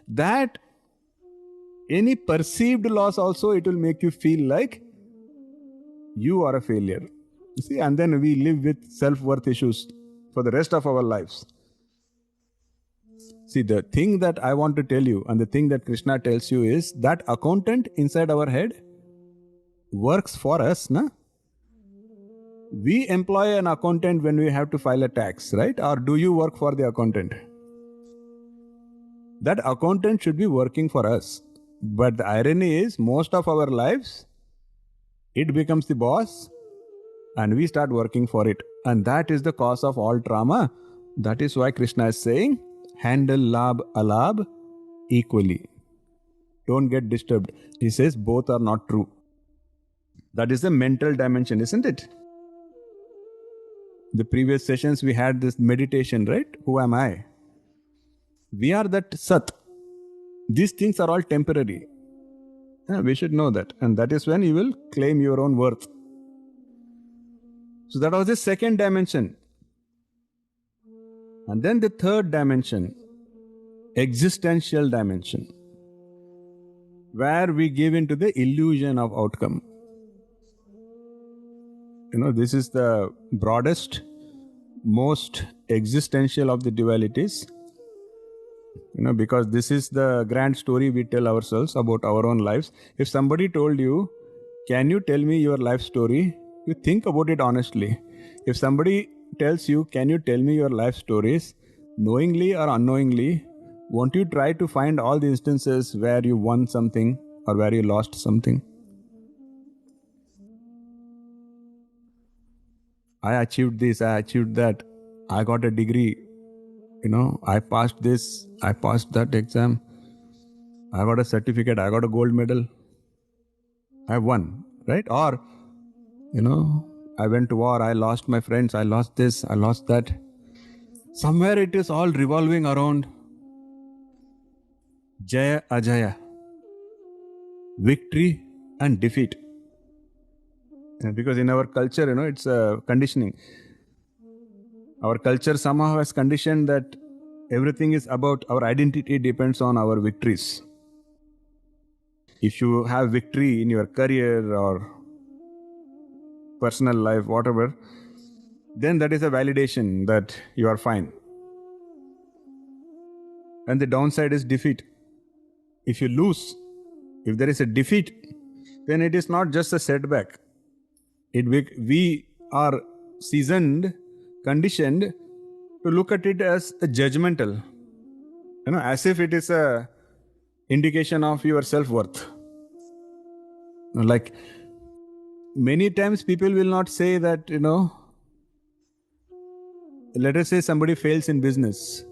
that any perceived loss also, it will make you feel like you are a failure. You see, and then we live with self-worth issues for the rest of our lives. See, the thing that I want to tell you and the thing that Krishna tells you is that accountant inside our head works for us, na? We employ an accountant when we have to file a tax, right? Or do you work for the accountant? That accountant should be working for us. But the irony is, most of our lives, it becomes the boss and we start working for it. And that is the cause of all trauma. That is why Krishna is saying, handle labh alabh equally. Don't get disturbed. He says both are not true. That is the mental dimension, isn't it? The previous sessions we had this meditation, right? Who am I? We are that Sat. These things are all temporary. We should know that. And that is when you will claim your own worth. So that was the second dimension. And then the third dimension, existential dimension, where we give into the illusion of outcome. This is the broadest, most existential of the dualities, because this is the grand story we tell ourselves about our own lives. If somebody told you, can you tell me your life story? You think about it honestly. If somebody tells you, can you tell me your life stories, knowingly or unknowingly, won't you try to find all the instances where you won something or where you lost something? I achieved this, I achieved that, I got a degree, I passed this, I passed that exam, I got a certificate, I got a gold medal, I won, right? Or, I went to war, I lost my friends, I lost this, I lost that. Somewhere it is all revolving around Jaya Ajaya, victory and defeat. Because in our culture, it's a conditioning. Our culture somehow has conditioned that everything is about our identity depends on our victories. If you have victory in your career or personal life, whatever, then that is a validation that you are fine. And the downside is defeat. If you lose, if there is a defeat, then it is not just a setback. We are seasoned, conditioned to look at it as a judgmental, as if it is a indication of your self-worth. Like many times people will not say that, let us say somebody fails in business.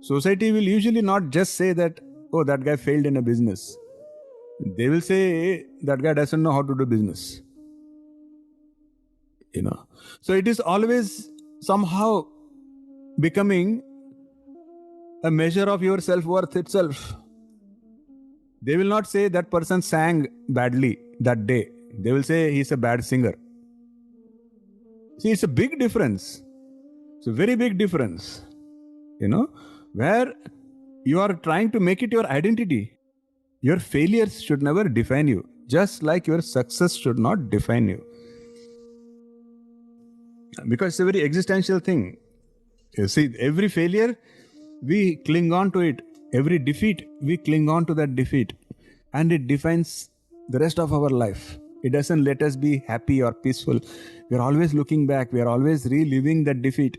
Society will usually not just say that, oh, that guy failed in a business. They will say that guy doesn't know how to do business. So it is always somehow becoming a measure of your self-worth itself. They will not say that person sang badly that day. They will say he's a bad singer. See, it's a big difference. It's a very big difference. Where you are trying to make it your identity. Your failures should never define you, just like your success should not define you. Because it's a very existential thing. You see, every failure, we cling on to it. Every defeat, we cling on to that defeat. And it defines the rest of our life. It doesn't let us be happy or peaceful. We are always looking back. We are always reliving that defeat.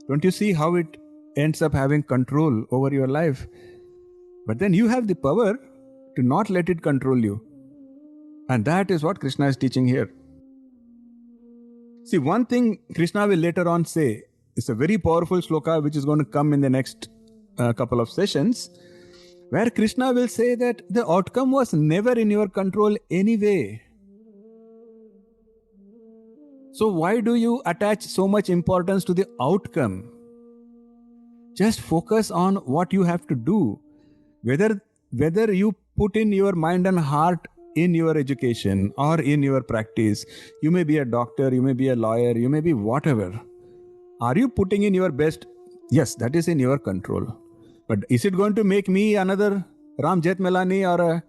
Don't you see how it ends up having control over your life? But then you have the power to not let it control you. And that is what Krishna is teaching here. See, one thing Krishna will later on say, it's a very powerful sloka which is going to come in the next couple of sessions, where Krishna will say that the outcome was never in your control anyway. So why do you attach so much importance to the outcome? Just focus on what you have to do. Whether you put in your mind and heart in your education or in your practice, you may be a doctor, you may be a lawyer, you may be whatever. Are you putting in your best? Yes, that is in your control. But is it going to make me another Ram Jethmalani or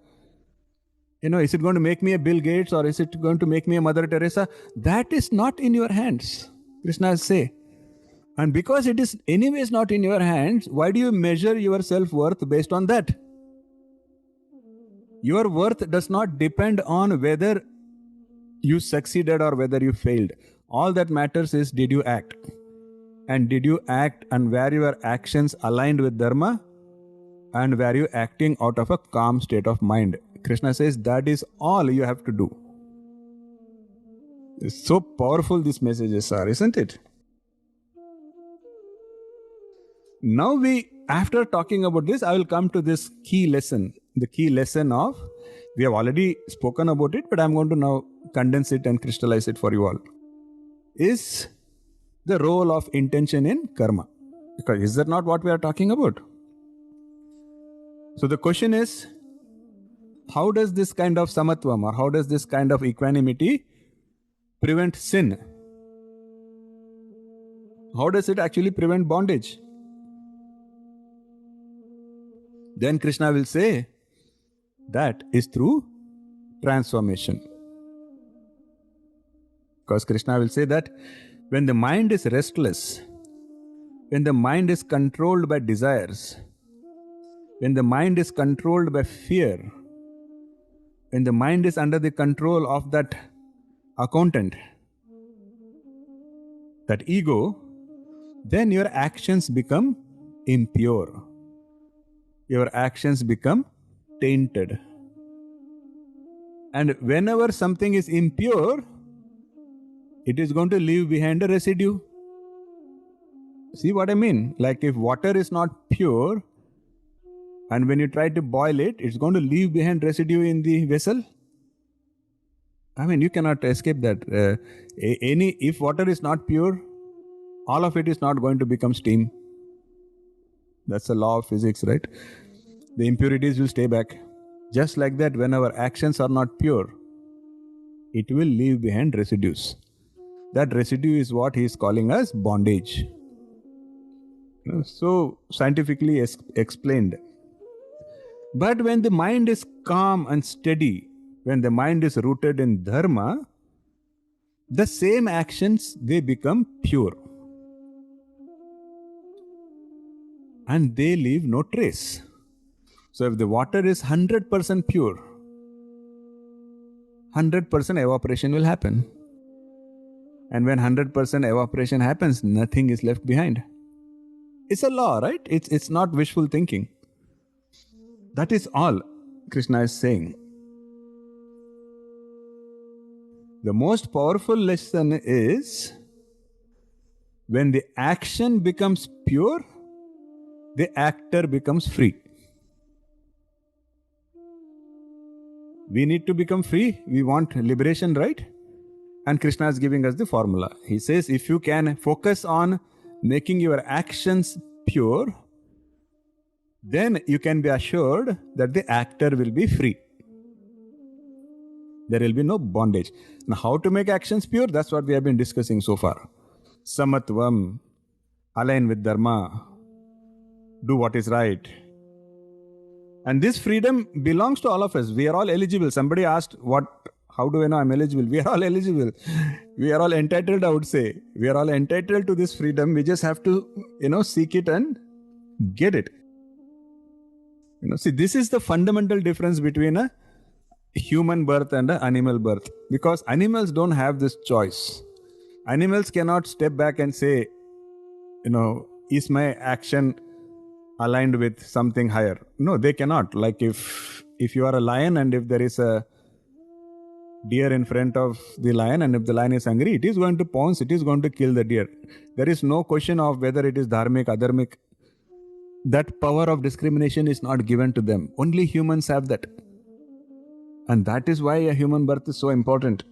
is it going to make me a Bill Gates or is it going to make me a Mother Teresa? That is not in your hands, Krishna say. And because it is anyways not in your hands, why do you measure your self-worth based on that? Your worth does not depend on whether you succeeded or whether you failed. All that matters is, did you act? And did you act and were your actions aligned with Dharma? And were you acting out of a calm state of mind? Krishna says that is all you have to do. It's so powerful these messages are, isn't it? Now after talking about this, I will come to this key lesson. The key lesson of, we have already spoken about it, but I'm going to now condense it and crystallize it for you all. Is the role of intention in karma. Because is that not what we are talking about? So the question is, how does this kind of samatvam or how does this kind of equanimity prevent sin? How does it actually prevent bondage? Then Krishna will say that is through transformation. Because Krishna will say that when the mind is restless, when the mind is controlled by desires, when the mind is controlled by fear, when the mind is under the control of that accountant, that ego, then your actions become impure. Your actions become tainted. And whenever something is impure, it is going to leave behind a residue. See what I mean? Like if water is not pure, and when you try to boil it, it's going to leave behind residue in the vessel. I mean, you cannot escape that. If water is not pure, all of it is not going to become steam. That's the law of physics, right? The impurities will stay back. Just like that, when our actions are not pure, it will leave behind residues. That residue is what he is calling as bondage. So scientifically explained. But when the mind is calm and steady, when the mind is rooted in dharma, the same actions, they become pure. And they leave no trace. So if the water is 100% pure, 100% evaporation will happen. And when 100% evaporation happens, nothing is left behind. It's a law, right? It's not wishful thinking. That is all Krishna is saying. The most powerful lesson is when the action becomes pure, the actor becomes free. We need to become free. We want liberation, right? And Krishna is giving us the formula. He says, if you can focus on making your actions pure, then you can be assured that the actor will be free. There will be no bondage. Now, how to make actions pure? That's what we have been discussing so far. Samatvam, align with dharma, do what is right. And this freedom belongs to all of us. We are all eligible. Somebody asked, how do I know I'm eligible? We are all eligible. We are all entitled, I would say. We are all entitled to this freedom. We just have to, seek it and get it. See, this is the fundamental difference between a human birth and an animal birth. Because animals don't have this choice. Animals cannot step back and say, is my action aligned with something higher? No, they cannot. Like if you are a lion and if there is a deer in front of the lion and if the lion is hungry, it is going to pounce, it is going to kill the deer. There is no question of whether it is dharmic, adharmic. That power of discrimination is not given to them. Only humans have that. And that is why a human birth is so important.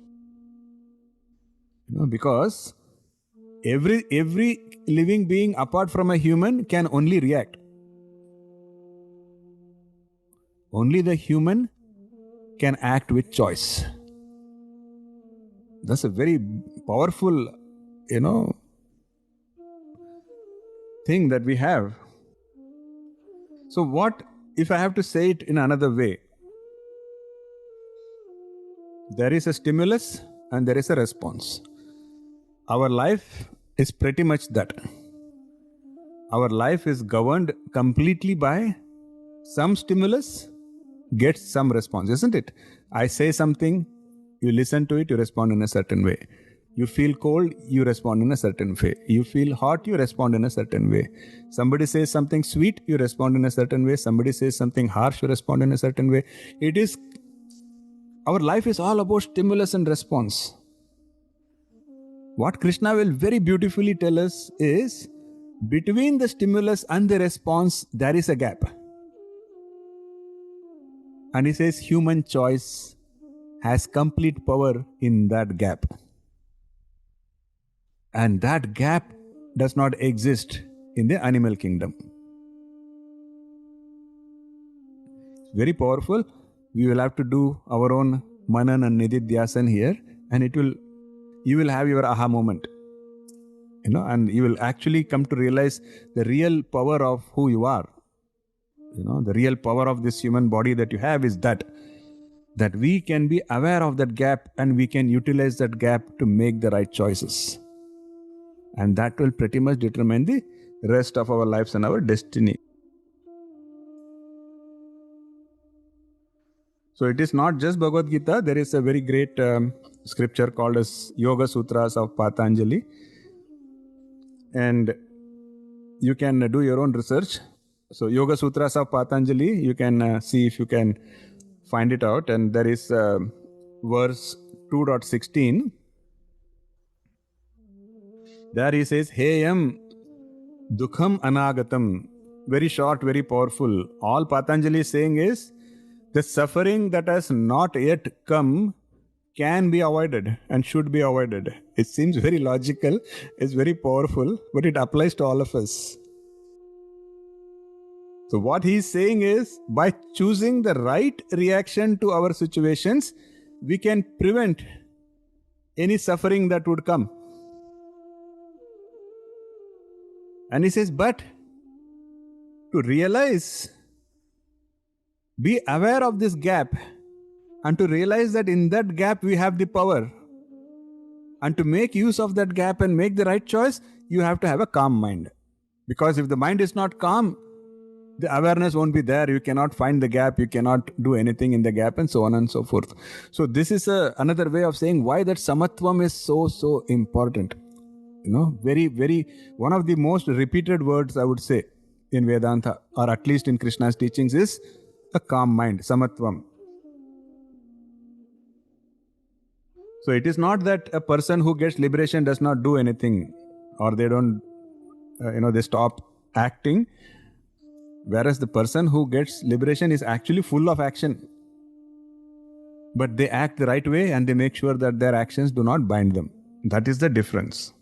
Because every living being apart from a human can only react. Only the human can act with choice. That's a very powerful, thing that we have. So what if I have to say it in another way? There is a stimulus and there is a response. Our life is pretty much that. Our life is governed completely by some stimulus gets some response, isn't it? I say something, you listen to it, you respond in a certain way. You feel cold, you respond in a certain way. You feel hot, you respond in a certain way. Somebody says something sweet, you respond in a certain way. Somebody says something harsh, you respond in a certain way. Our life is all about stimulus and response. What Krishna will very beautifully tell us is, between the stimulus and the response, there is a gap. And he says human choice has complete power in that gap. And that gap does not exist in the animal kingdom. Very powerful. We will have to do our own manan and nididhyasan here, and you will have your aha moment. and you will actually come to realize the real power of who you are. The real power of this human body that you have is that we can be aware of that gap and we can utilize that gap to make the right choices. And that will pretty much determine the rest of our lives and our destiny. So it is not just Bhagavad Gita. There is a very great scripture called as Yoga Sutras of Patanjali. And you can do your own research. So Yoga Sutras of Patanjali, you can see if you can find it out. And there is verse 2.16. There he says, Heyam Dukham Anagatam. Very short, very powerful. All Patanjali is saying is, the suffering that has not yet come can be avoided and should be avoided. It seems very logical, it's very powerful, but it applies to all of us. So what he's saying is, by choosing the right reaction to our situations, we can prevent any suffering that would come. And he says, but to realize, be aware of this gap, and to realize that in that gap we have the power. And to make use of that gap and make the right choice, you have to have a calm mind. Because if the mind is not calm, the awareness won't be there. You cannot find the gap, you cannot do anything in the gap, and so on and so forth. So this is another way of saying why that samatvam is so important. Very, very, one of the most repeated words I would say in Vedanta, or at least in Krishna's teachings, is a calm mind, samatvam. So it is not that a person who gets liberation does not do anything, or they don't, they stop acting. Whereas the person who gets liberation is actually full of action. But they act the right way and they make sure that their actions do not bind them. That is the difference.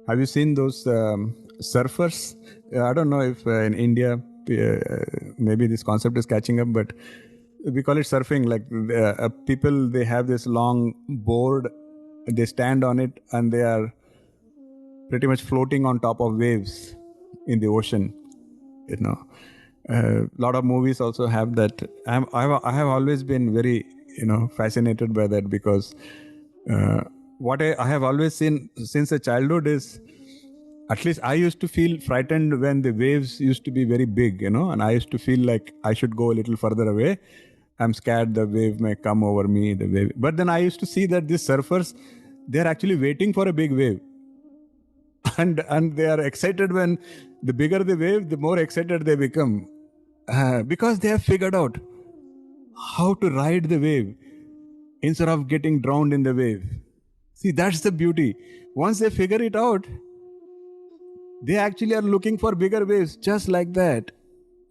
Have you seen those surfers? I don't know if in India, maybe this concept is catching up, but we call it surfing. Like people, they have this long board, they stand on it and they are pretty much floating on top of waves in the ocean. A lot of movies also have that. I have always been very, fascinated by that, because what I have always seen since a childhood is, at least I used to feel frightened when the waves used to be very big, and I used to feel like I should go a little further away. I'm scared the wave may come over me, But then I used to see that these surfers, they're actually waiting for a big wave. And they are excited when the bigger the wave, the more excited they become. Because they have figured out how to ride the wave instead of getting drowned in the wave. See, that's the beauty. Once they figure it out, they actually are looking for bigger waves, just like that.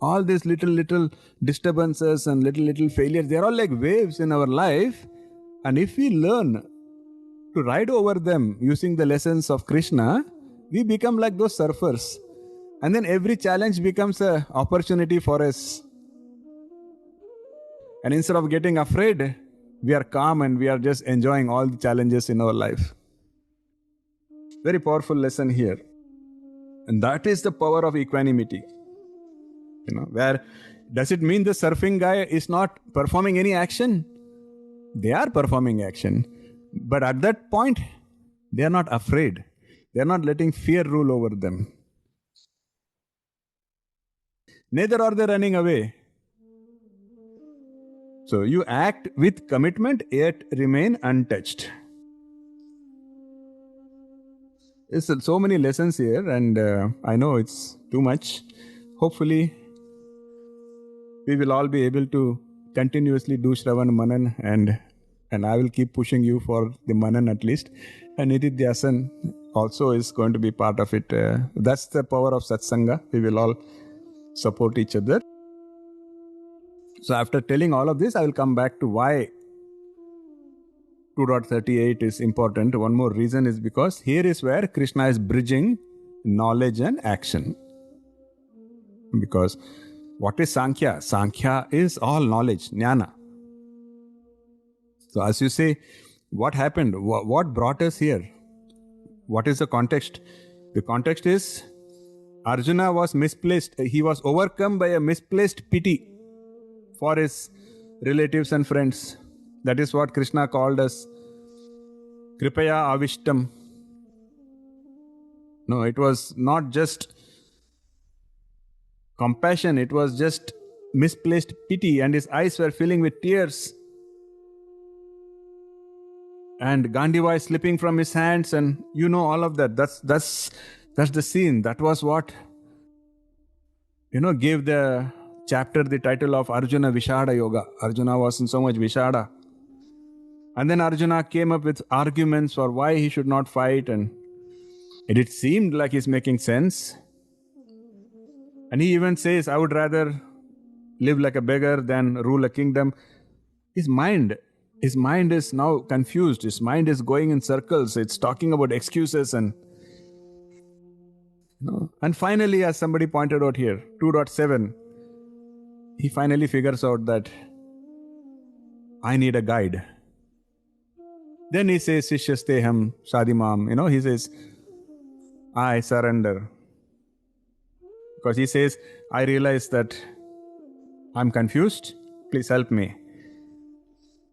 All these little disturbances and little failures, they're all like waves in our life. And if we learn to ride over them using the lessons of Krishna, we become like those surfers. And then every challenge becomes an opportunity for us. And instead of getting afraid, we are calm and we are just enjoying all the challenges in our life. Very powerful lesson here. And that is the power of equanimity. Where does it mean the surfing guy is not performing any action? They are performing action. But at that point, they are not afraid. They are not letting fear rule over them. Neither are they running away. So you act with commitment, yet remain untouched. There's so many lessons here, and I know it's too much. Hopefully, we will all be able to continuously do Shravan Manan, and I will keep pushing you for the Manan at least. And Nitidhyasan also is going to be part of it. That's the power of Satsanga. We will all support each other. So after telling all of this, I will come back to why 2.38 is important. One more reason is because here is where Krishna is bridging knowledge and action. Because what is Sankhya? Sankhya is all knowledge, jnana. So as you say, what happened? What brought us here? What is the context? The context is Arjuna was misplaced. He was overcome by a misplaced pity for his relatives and friends. That is what Krishna called as Kripaya Avishtam. No, it was not just compassion, it was just misplaced pity, and his eyes were filling with tears. And Gandiva is slipping from his hands, and you know all of that. That's the scene. That was what gave the chapter the title of Arjuna Vishada Yoga. Arjuna was in so much Vishada. And then Arjuna came up with arguments for why he should not fight, and it seemed like he's making sense. And he even says, I would rather live like a beggar than rule a kingdom. His mind is now confused. His mind is going in circles. It's talking about excuses and And finally, as somebody pointed out here, 2.7, he finally figures out that I need a guide. Then he says, Sishyasteham Shadimam. He says, I surrender. Because he says, I realize that I'm confused. Please help me.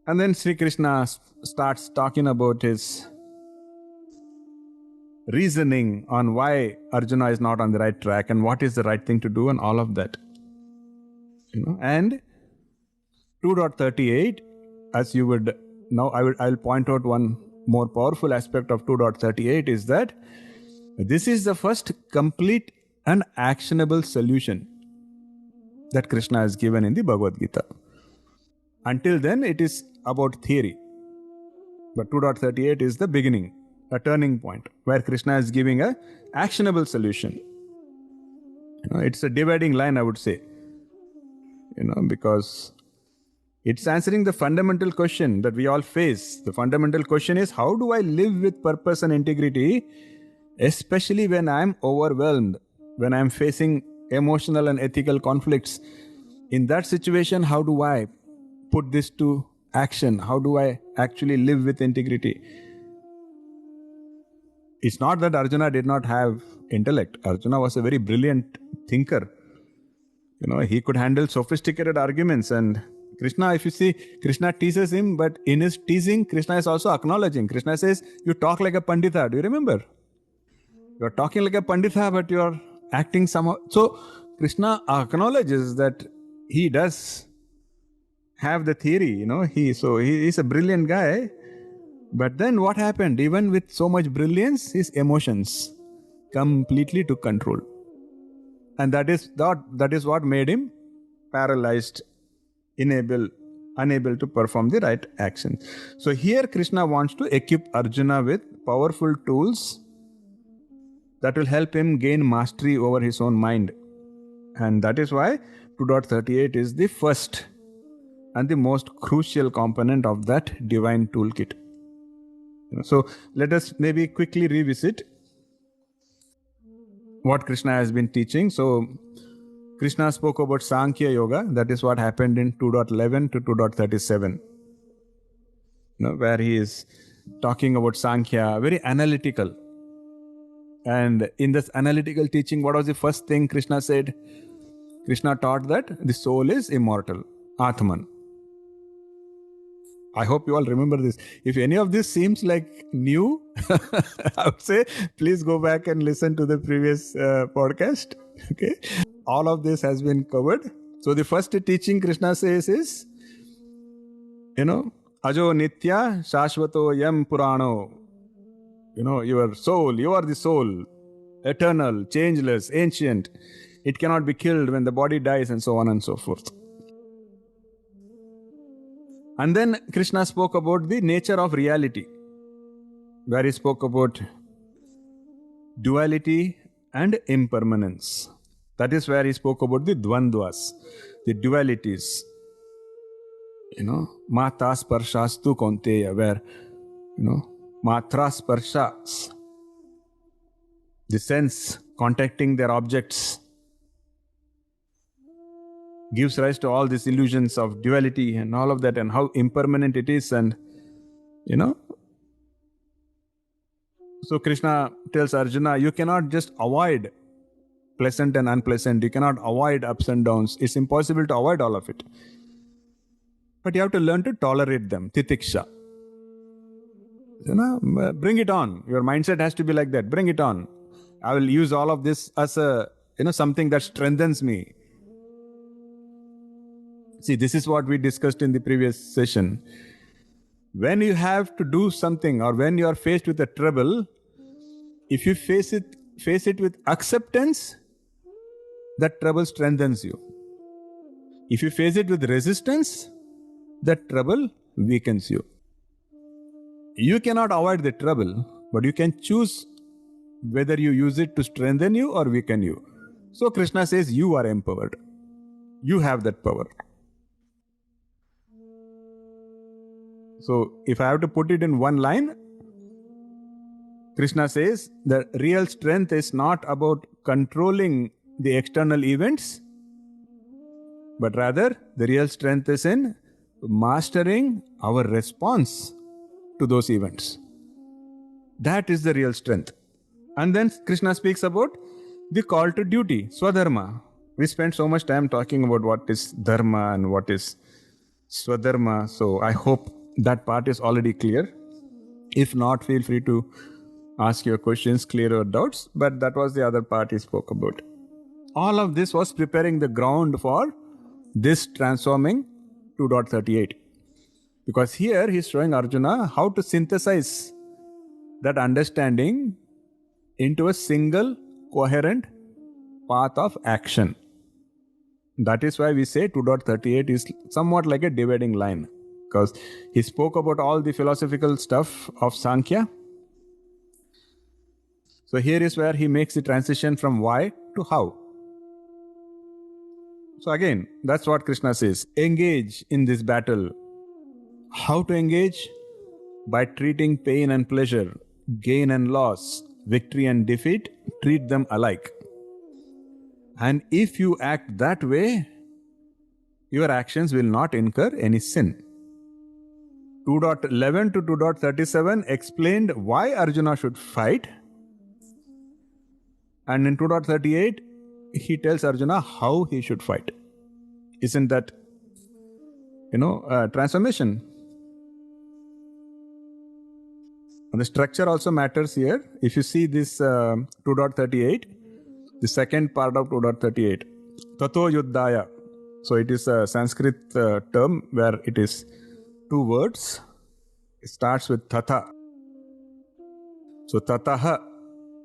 And then Sri Krishna starts talking about his reasoning on why Arjuna is not on the right track and what is the right thing to do and all of that. And 2.38, as you would now, I'll point out one more powerful aspect of 2.38 is that this is the first complete and actionable solution that Krishna has given in the Bhagavad Gita. Until then, it is about theory. But 2.38 is the beginning, a turning point, where Krishna is giving a actionable solution. It's a dividing line, I would say. Because it's answering the fundamental question that we all face. The fundamental question is, how do I live with purpose and integrity, especially when I'm overwhelmed, when I'm facing emotional and ethical conflicts? In that situation, how do I put this to action? How do I actually live with integrity? It's not that Arjuna did not have intellect. Arjuna was a very brilliant thinker. He could handle sophisticated arguments, and Krishna, if you see, Krishna teases him, but in his teasing, Krishna is also acknowledging. Krishna says, you talk like a pandita. Do you remember? You're talking like a pandita, but you're acting somehow. So Krishna acknowledges that he does have the theory, he is a brilliant guy. But then what happened? Even with so much brilliance, his emotions completely took control. And that is what made him paralyzed, unable to perform the right action. So here Krishna wants to equip Arjuna with powerful tools that will help him gain mastery over his own mind. And that is why 2.38 is the first and the most crucial component of that divine toolkit. So let us maybe quickly revisit what Krishna has been teaching. So Krishna spoke about Sankhya Yoga. That is what happened in 2.11 to 2.37. Where he is talking about Sankhya, very analytical. And in this analytical teaching, what was the first thing Krishna said? Krishna taught that the soul is immortal, Atman. I hope you all remember this. If any of this seems like new, I would say please go back and listen to the previous podcast. Okay, all of this has been covered. So the first teaching Krishna says is, Ajo Nitya Shashvato Yam Purano. Your soul, you are the soul, eternal, changeless, ancient. It cannot be killed when the body dies, and so on and so forth. And then Krishna spoke about the nature of reality, where he spoke about duality and impermanence. That is where he spoke about the dvandvas, the dualities. Mata sparshastu konteya, where, matra sparshas, the sense contacting their objects, gives rise to all these illusions of duality and all of that, and how impermanent it is. And so So Krishna tells Arjuna, you cannot just avoid pleasant and unpleasant. You cannot avoid ups and downs. It's impossible to avoid all of it. But you have to learn to tolerate them. Titiksha. Bring it on. Your mindset has to be like that. Bring it on. I will use all of this as a, something that strengthens me. See, this is what we discussed in the previous session. When you have to do something or when you are faced with a trouble, if you face it with acceptance, that trouble strengthens you. If you face it with resistance, that trouble weakens you. You cannot avoid the trouble, but you can choose whether you use it to strengthen you or weaken you. So Krishna says you are empowered. You have that power. So if I have to put it in one line, Krishna says the real strength is not about controlling the external events, but rather the real strength is in mastering our response to those events. That is the real strength. And then Krishna speaks about the call to duty, Swadharma. We spent so much time talking about what is Dharma and what is Swadharma. So I hope that part is already clear. If not, feel free to ask your questions, clear your doubts. But that was the other part he spoke about. All of this was preparing the ground for this transforming 2.38. Because here he's showing Arjuna how to synthesize that understanding into a single coherent path of action. That is why we say 2.38 is somewhat like a dividing line. Because he spoke about all the philosophical stuff of Sankhya. So here is where he makes the transition from why to how. So again, that's what Krishna says. Engage in this battle. How to engage? By treating pain and pleasure, gain and loss, victory and defeat, treat them alike. And if you act that way, your actions will not incur any sin. 2.11 to 2.37 explained why Arjuna should fight. And in 2.38, he tells Arjuna how he should fight. Isn't that, transformation? And the structure also matters here. If you see this 2.38, the second part of 2.38, Tato Yuddhaya. So it is a Sanskrit term where it is two words. It starts with Tatha. So Tataha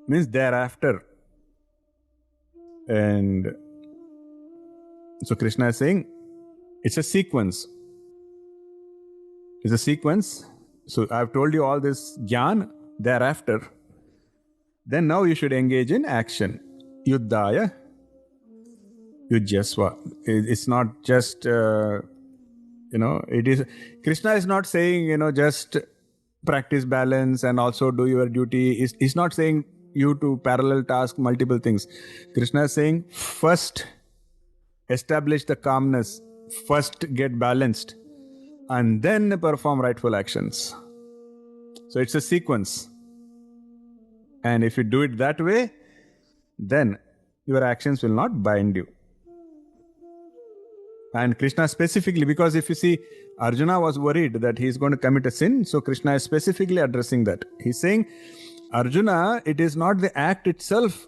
means thereafter. And so Krishna is saying it's a sequence. It's a sequence. So I've told you all this jnana thereafter. Then now you should engage in action. Yuddhaya, yujyasva. It's not just, it is, Krishna is not saying, just practice balance and also do your duty. He's not saying you to parallel task multiple things. Krishna is saying first establish the calmness, first get balanced, and then perform rightful actions. So it's a sequence. And if you do it that way, then your actions will not bind you. And Krishna specifically, because if you see, Arjuna was worried that he is going to commit a sin, so Krishna is specifically addressing that. He's saying, Arjuna, it is not the act itself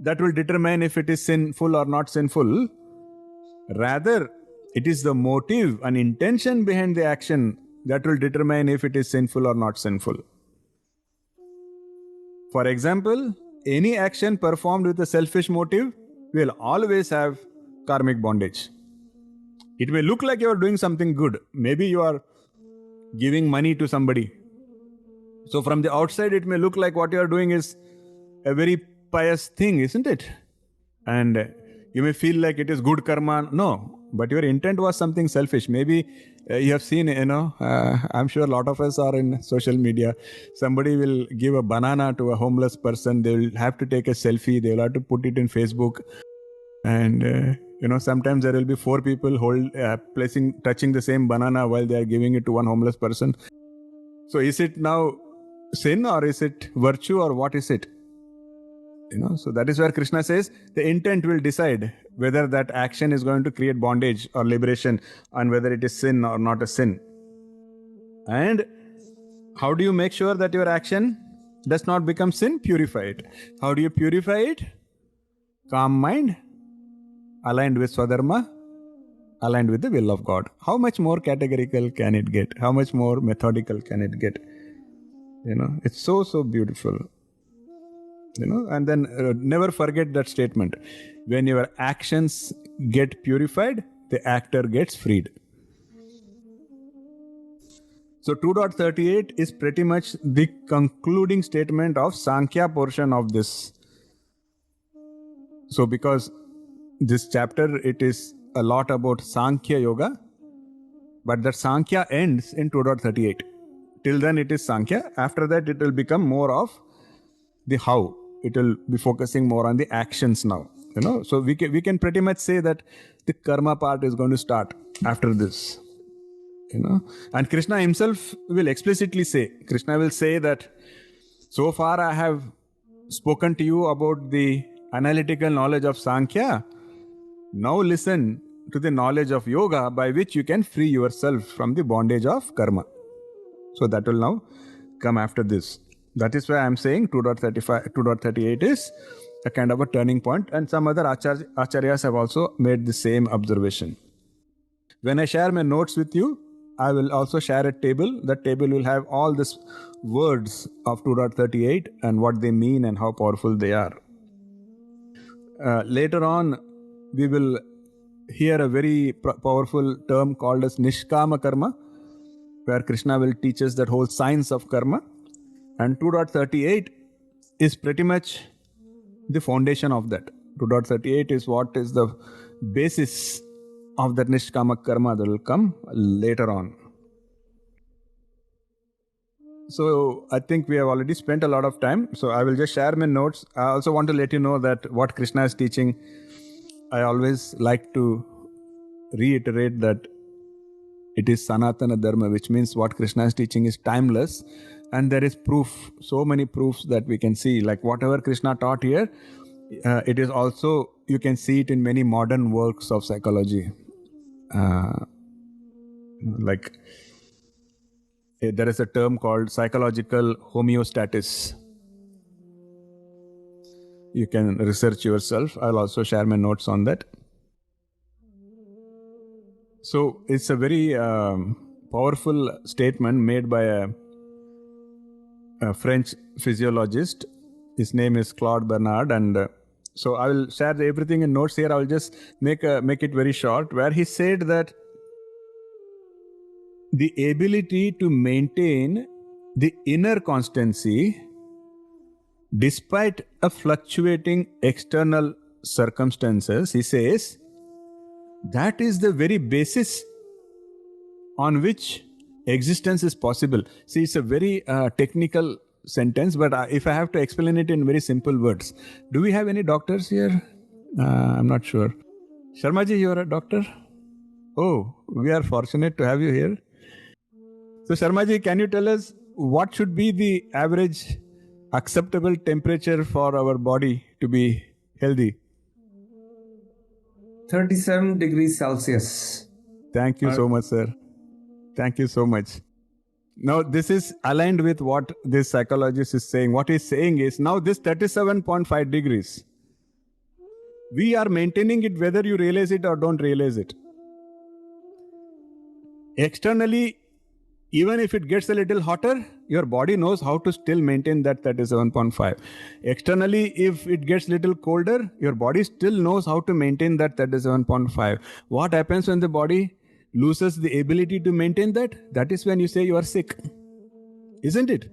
that will determine if it is sinful or not sinful. Rather, it is the motive and intention behind the action that will determine if it is sinful or not sinful. For example, any action performed with a selfish motive will always have karmic bondage. It may look like you are doing something good. Maybe you are giving money to somebody. So from the outside, it may look like what you are doing is a very pious thing, isn't it? And you may feel like it is good karma. No, but your intent was something selfish. Maybe you have seen, I'm sure a lot of us are in social media. Somebody will give a banana to a homeless person. They will have to take a selfie. They will have to put it in Facebook. And, sometimes there will be 4 people touching the same banana while they are giving it to one homeless person. So is it now sin or is it virtue or what is it? So that is where Krishna says the intent will decide whether that action is going to create bondage or liberation, and whether it is sin or not a sin. And how do you make sure that your action does not become sin? Purify it. How do you purify it? Calm mind, aligned with Swadharma, aligned with the will of God. How much more categorical can it get? How much more methodical can it get? It's so beautiful. And then never forget that statement. When your actions get purified, the actor gets freed. So 2.38 is pretty much the concluding statement of Sankhya portion of this. So because this chapter, it is a lot about Sankhya Yoga, but that Sankhya ends in 2.38. Till then it is Sankhya. After that it will become more of the how. It will be focusing more on the actions now. So we can pretty much say that the karma part is going to start after this. And Krishna himself will explicitly say, Krishna will say that so far I have spoken to you about the analytical knowledge of Sankhya. Now listen to the knowledge of yoga by which you can free yourself from the bondage of karma. So that will now come after this. That is why I am saying 2.38 is a kind of a turning point, and some other acharyas have also made the same observation. When I share my notes with you, I will also share a table. That table will have all these words of 2.38 and what they mean and how powerful they are. Later on, we will hear a very powerful term called as Nishkama Karma, where Krishna will teach us that whole science of karma. And 2.38 is pretty much the foundation of that. 2.38 is what is the basis of that Nishkama Karma that will come later on. So I think we have already spent a lot of time. So I will just share my notes. I also want to let you know that what Krishna is teaching, I always like to reiterate that it is Sanatana Dharma, which means what Krishna is teaching is timeless. And there is proof, so many proofs that we can see. Like whatever Krishna taught here, it is also, you can see it in many modern works of psychology. Like there is a term called psychological homeostasis. You can research yourself. I'll also share my notes on that. So it's a very powerful statement made by a French physiologist. His name is Claude Bernard, and so I will share everything in notes here. I will just make it very short, where he said that the ability to maintain the inner constancy despite a fluctuating external circumstances, he says, that is the very basis on which existence is possible. See, it's a very technical sentence, but if I have to explain it in very simple words. Do we have any doctors here? I'm not sure. Sharmaji, you are a doctor? Oh, we are fortunate to have you here. So Sharmaji, can you tell us what should be the average acceptable temperature for our body to be healthy? 37 degrees Celsius. Thank you so much, sir. Thank you so much. Now, this is aligned with what this psychologist is saying. What he's saying is, now this 37.5 degrees, we are maintaining it whether you realize it or don't realize it. Externally, even if it gets a little hotter, your body knows how to still maintain that 37.5. Externally, if it gets little colder, your body still knows how to maintain that 37.5. What happens when the body loses the ability to maintain that? That is when you say you are sick. Isn't it?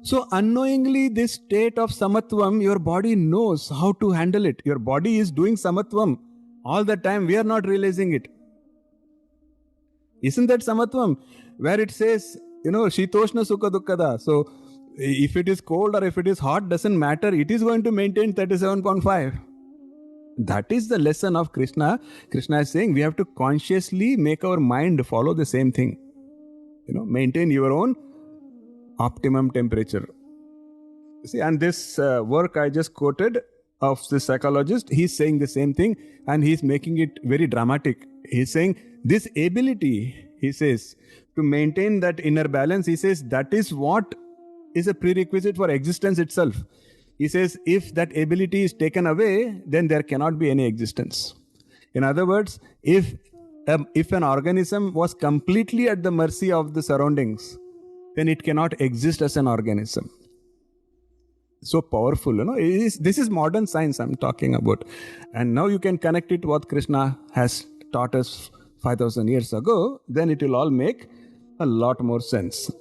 So unknowingly, this state of samatvam, your body knows how to handle it. Your body is doing samatvam all the time. We are not realizing it. Isn't that samatvam? Where it says, shitoshna sukha dukkada. So if it is cold or if it is hot, doesn't matter. It is going to maintain 37.5. That is the lesson of Krishna. Krishna is saying we have to consciously make our mind follow the same thing. Maintain your own optimum temperature. See, and this work I just quoted of the psychologist, he's saying the same thing, and he's making it very dramatic. He's saying this ability, he says, to maintain that inner balance, he says that is what is a prerequisite for existence itself. He says if that ability is taken away, then there cannot be any existence. In other words, if an organism was completely at the mercy of the surroundings, then it cannot exist as an organism. So powerful, this is modern science I'm talking about. And now you can connect it to what Krishna has taught us 5,000 years ago, then it will all make a lot more sense.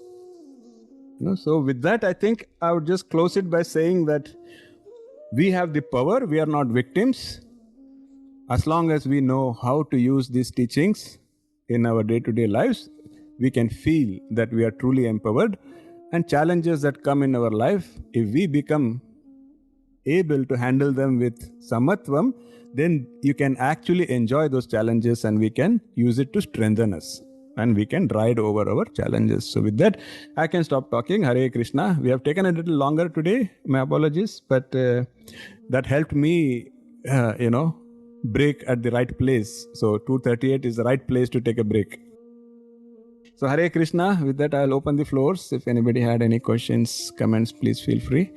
So with that, I think I would just close it by saying that we have the power, we are not victims. As long as we know how to use these teachings in our day-to-day lives, we can feel that we are truly empowered. And challenges that come in our life, if we become able to handle them with samatvam, then you can actually enjoy those challenges and we can use it to strengthen us. And we can ride over our challenges. So with that, I can stop talking. Hare Krishna. We have taken a little longer today. My apologies. But that helped me, break at the right place. So 2:38 is the right place to take a break. So Hare Krishna, with that I'll open the floors. If anybody had any questions, comments, please feel free.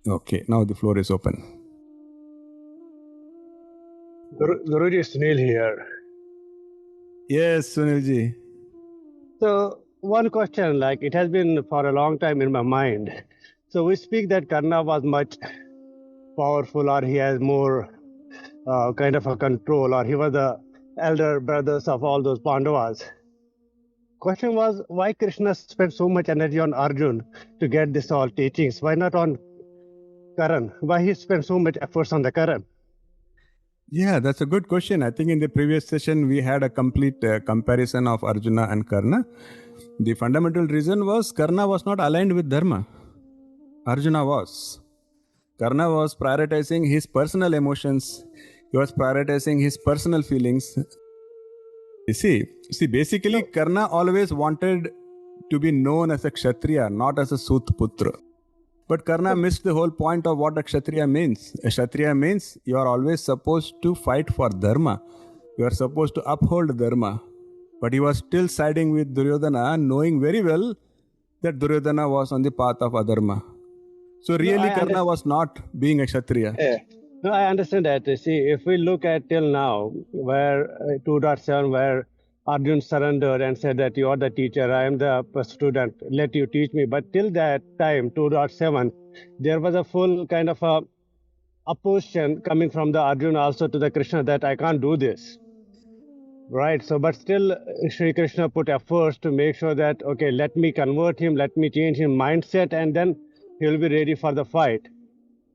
Okay, now the floor is open. Guruji, Sunil here. Yes, Sunilji. So one question, like it has been for a long time in my mind. So we speak that Karna was much powerful, or he has more kind of a control, or he was the elder brothers of all those Pandavas. Question was, why Krishna spent so much energy on Arjun to get this all teachings? Why not on Karan? Why he spent so much efforts on the Karan? Yeah, that's a good question. I think in the previous session we had a complete comparison of Arjuna and Karna. The fundamental reason was Karna was not aligned with Dharma. Arjuna was. Karna was prioritizing his personal emotions. He was prioritizing his personal feelings. You see, basically Karna always wanted to be known as a Kshatriya, not as a Sutputra. But Karna missed the whole point of what a Kshatriya means. A Kshatriya means you are always supposed to fight for Dharma. You are supposed to uphold Dharma. But he was still siding with Duryodhana, knowing very well that Duryodhana was on the path of Adharma. So really Karna was not being a Kshatriya. Yeah. No, I understand that. See, if we look at till now, where 2.7, where Arjun surrendered and said that you are the teacher, I am the student, let you teach me. But till that time, 2.7, there was a full kind of a opposition coming from the Arjun also to the Krishna that I can't do this. Right. So, but still, Sri Krishna put efforts to make sure that, okay, let me convert him, let me change his mindset, and then he will be ready for the fight.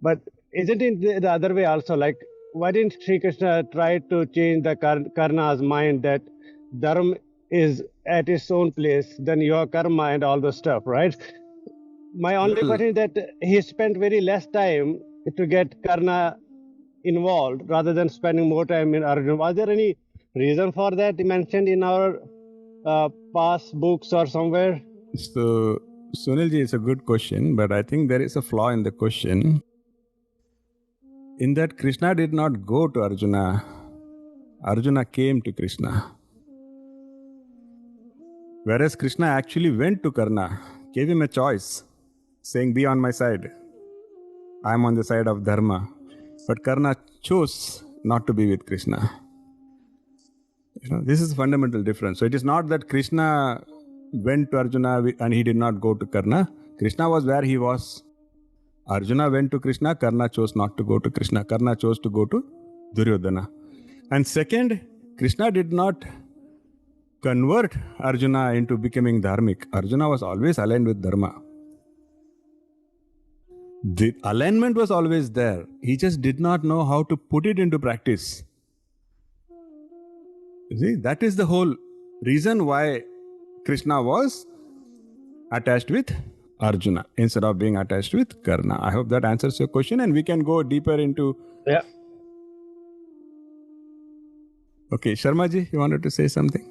But isn't it the other way also? Like, why didn't Sri Krishna try to change the Karna's mind that Dharma is at its own place, then your karma and all the stuff, right? My only question is that he spent very less time to get Karna involved rather than spending more time in Arjuna. Was there any reason for that mentioned in our past books or somewhere? So, Sunilji, it's a good question, but I think there is a flaw in the question. In that Krishna did not go to Arjuna. Arjuna came to Krishna. Whereas Krishna actually went to Karna, gave him a choice, saying, be on my side. I am on the side of Dharma. But Karna chose not to be with Krishna. This is a fundamental difference. So it is not that Krishna went to Arjuna and he did not go to Karna. Krishna was where he was. Arjuna went to Krishna, Karna chose not to go to Krishna. Karna chose to go to Duryodhana. And second, Krishna did not convert Arjuna into becoming dharmic. Arjuna was always aligned with Dharma. The alignment was always there. He just did not know how to put it into practice. You see, that is the whole reason why Krishna was attached with Arjuna instead of being attached with Karna. I hope that answers your question and we can go deeper into... Yeah. Okay, Sharma ji, you wanted to say something?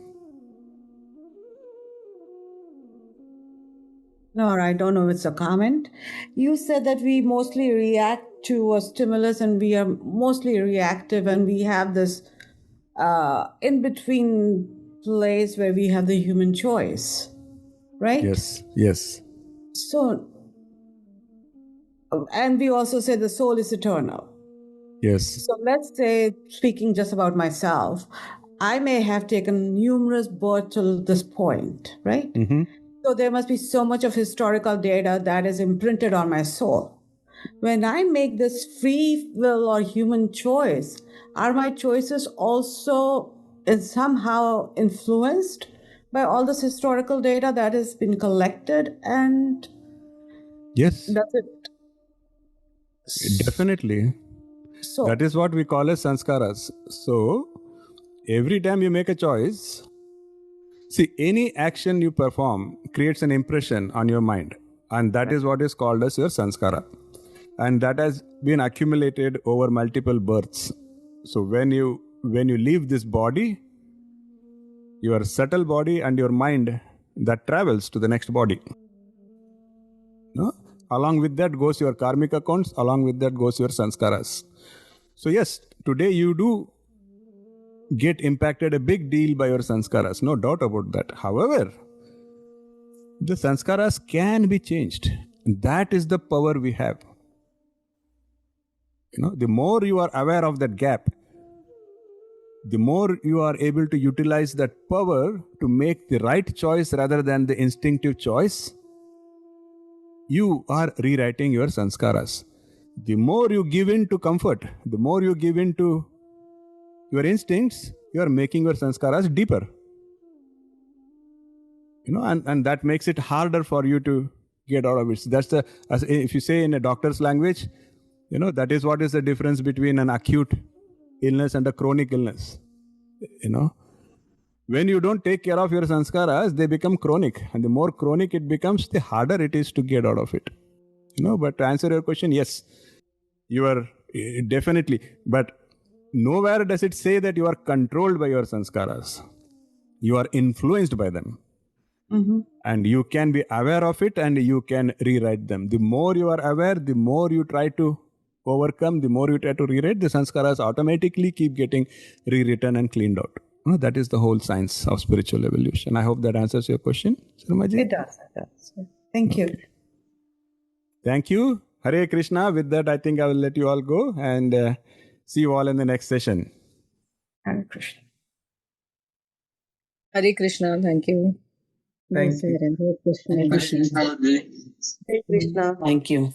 or I don't know if it's a comment. You said that we mostly react to a stimulus and we are mostly reactive, and we have this in between place where we have the human choice, right? Yes, yes, So, and we also say the soul is eternal. yes, So let's say, speaking just about myself, I may have taken numerous births till this point, right? mm-hmm. So there must be so much of historical data that is imprinted on my soul. When I make this free will or human choice, are my choices also somehow influenced by all this historical data that has been collected? And Yes, does it? definitely. So That is what we call as sanskaras. So, every time you make a choice, see, any action you perform creates an impression on your mind, and that is what is called as your sanskara. And that has been accumulated over multiple births. So when you leave this body, your subtle body and your mind that travels to the next body. No? Along with that goes your karmic accounts, along with that goes your sanskaras. So yes, today you do get impacted a big deal by your sanskaras, no doubt about that. However, the sanskaras can be changed. That is the power we have. The more you are aware of that gap, the more you are able to utilize that power to make the right choice rather than the instinctive choice, you are rewriting your sanskaras. The more you give in to comfort, the more you give in to your instincts, you are making your sanskaras deeper. And that makes it harder for you to get out of it. That's if you say in a doctor's language, that is what is the difference between an acute illness and a chronic illness. When you don't take care of your sanskaras, they become chronic, and the more chronic it becomes, the harder it is to get out of it. But to answer your question, yes, you are definitely, but nowhere does it say that you are controlled by your sanskaras. You are influenced by them. mm-hmm. And you can be aware of it and you can rewrite them. The more you are aware, the more you try to overcome, the more you try to rewrite, the sanskaras automatically keep getting rewritten and cleaned out. That is the whole science of spiritual evolution. I hope that answers your question, Sarmaji. It does. Thank you. Thank you. Hare Krishna. With that, I think I will let you all go and see you all in the next session. Hare Krishna. Hare Krishna. Thank you. Thank you. Hare Krishna. Hare Krishna. Hare Krishna. Thank you.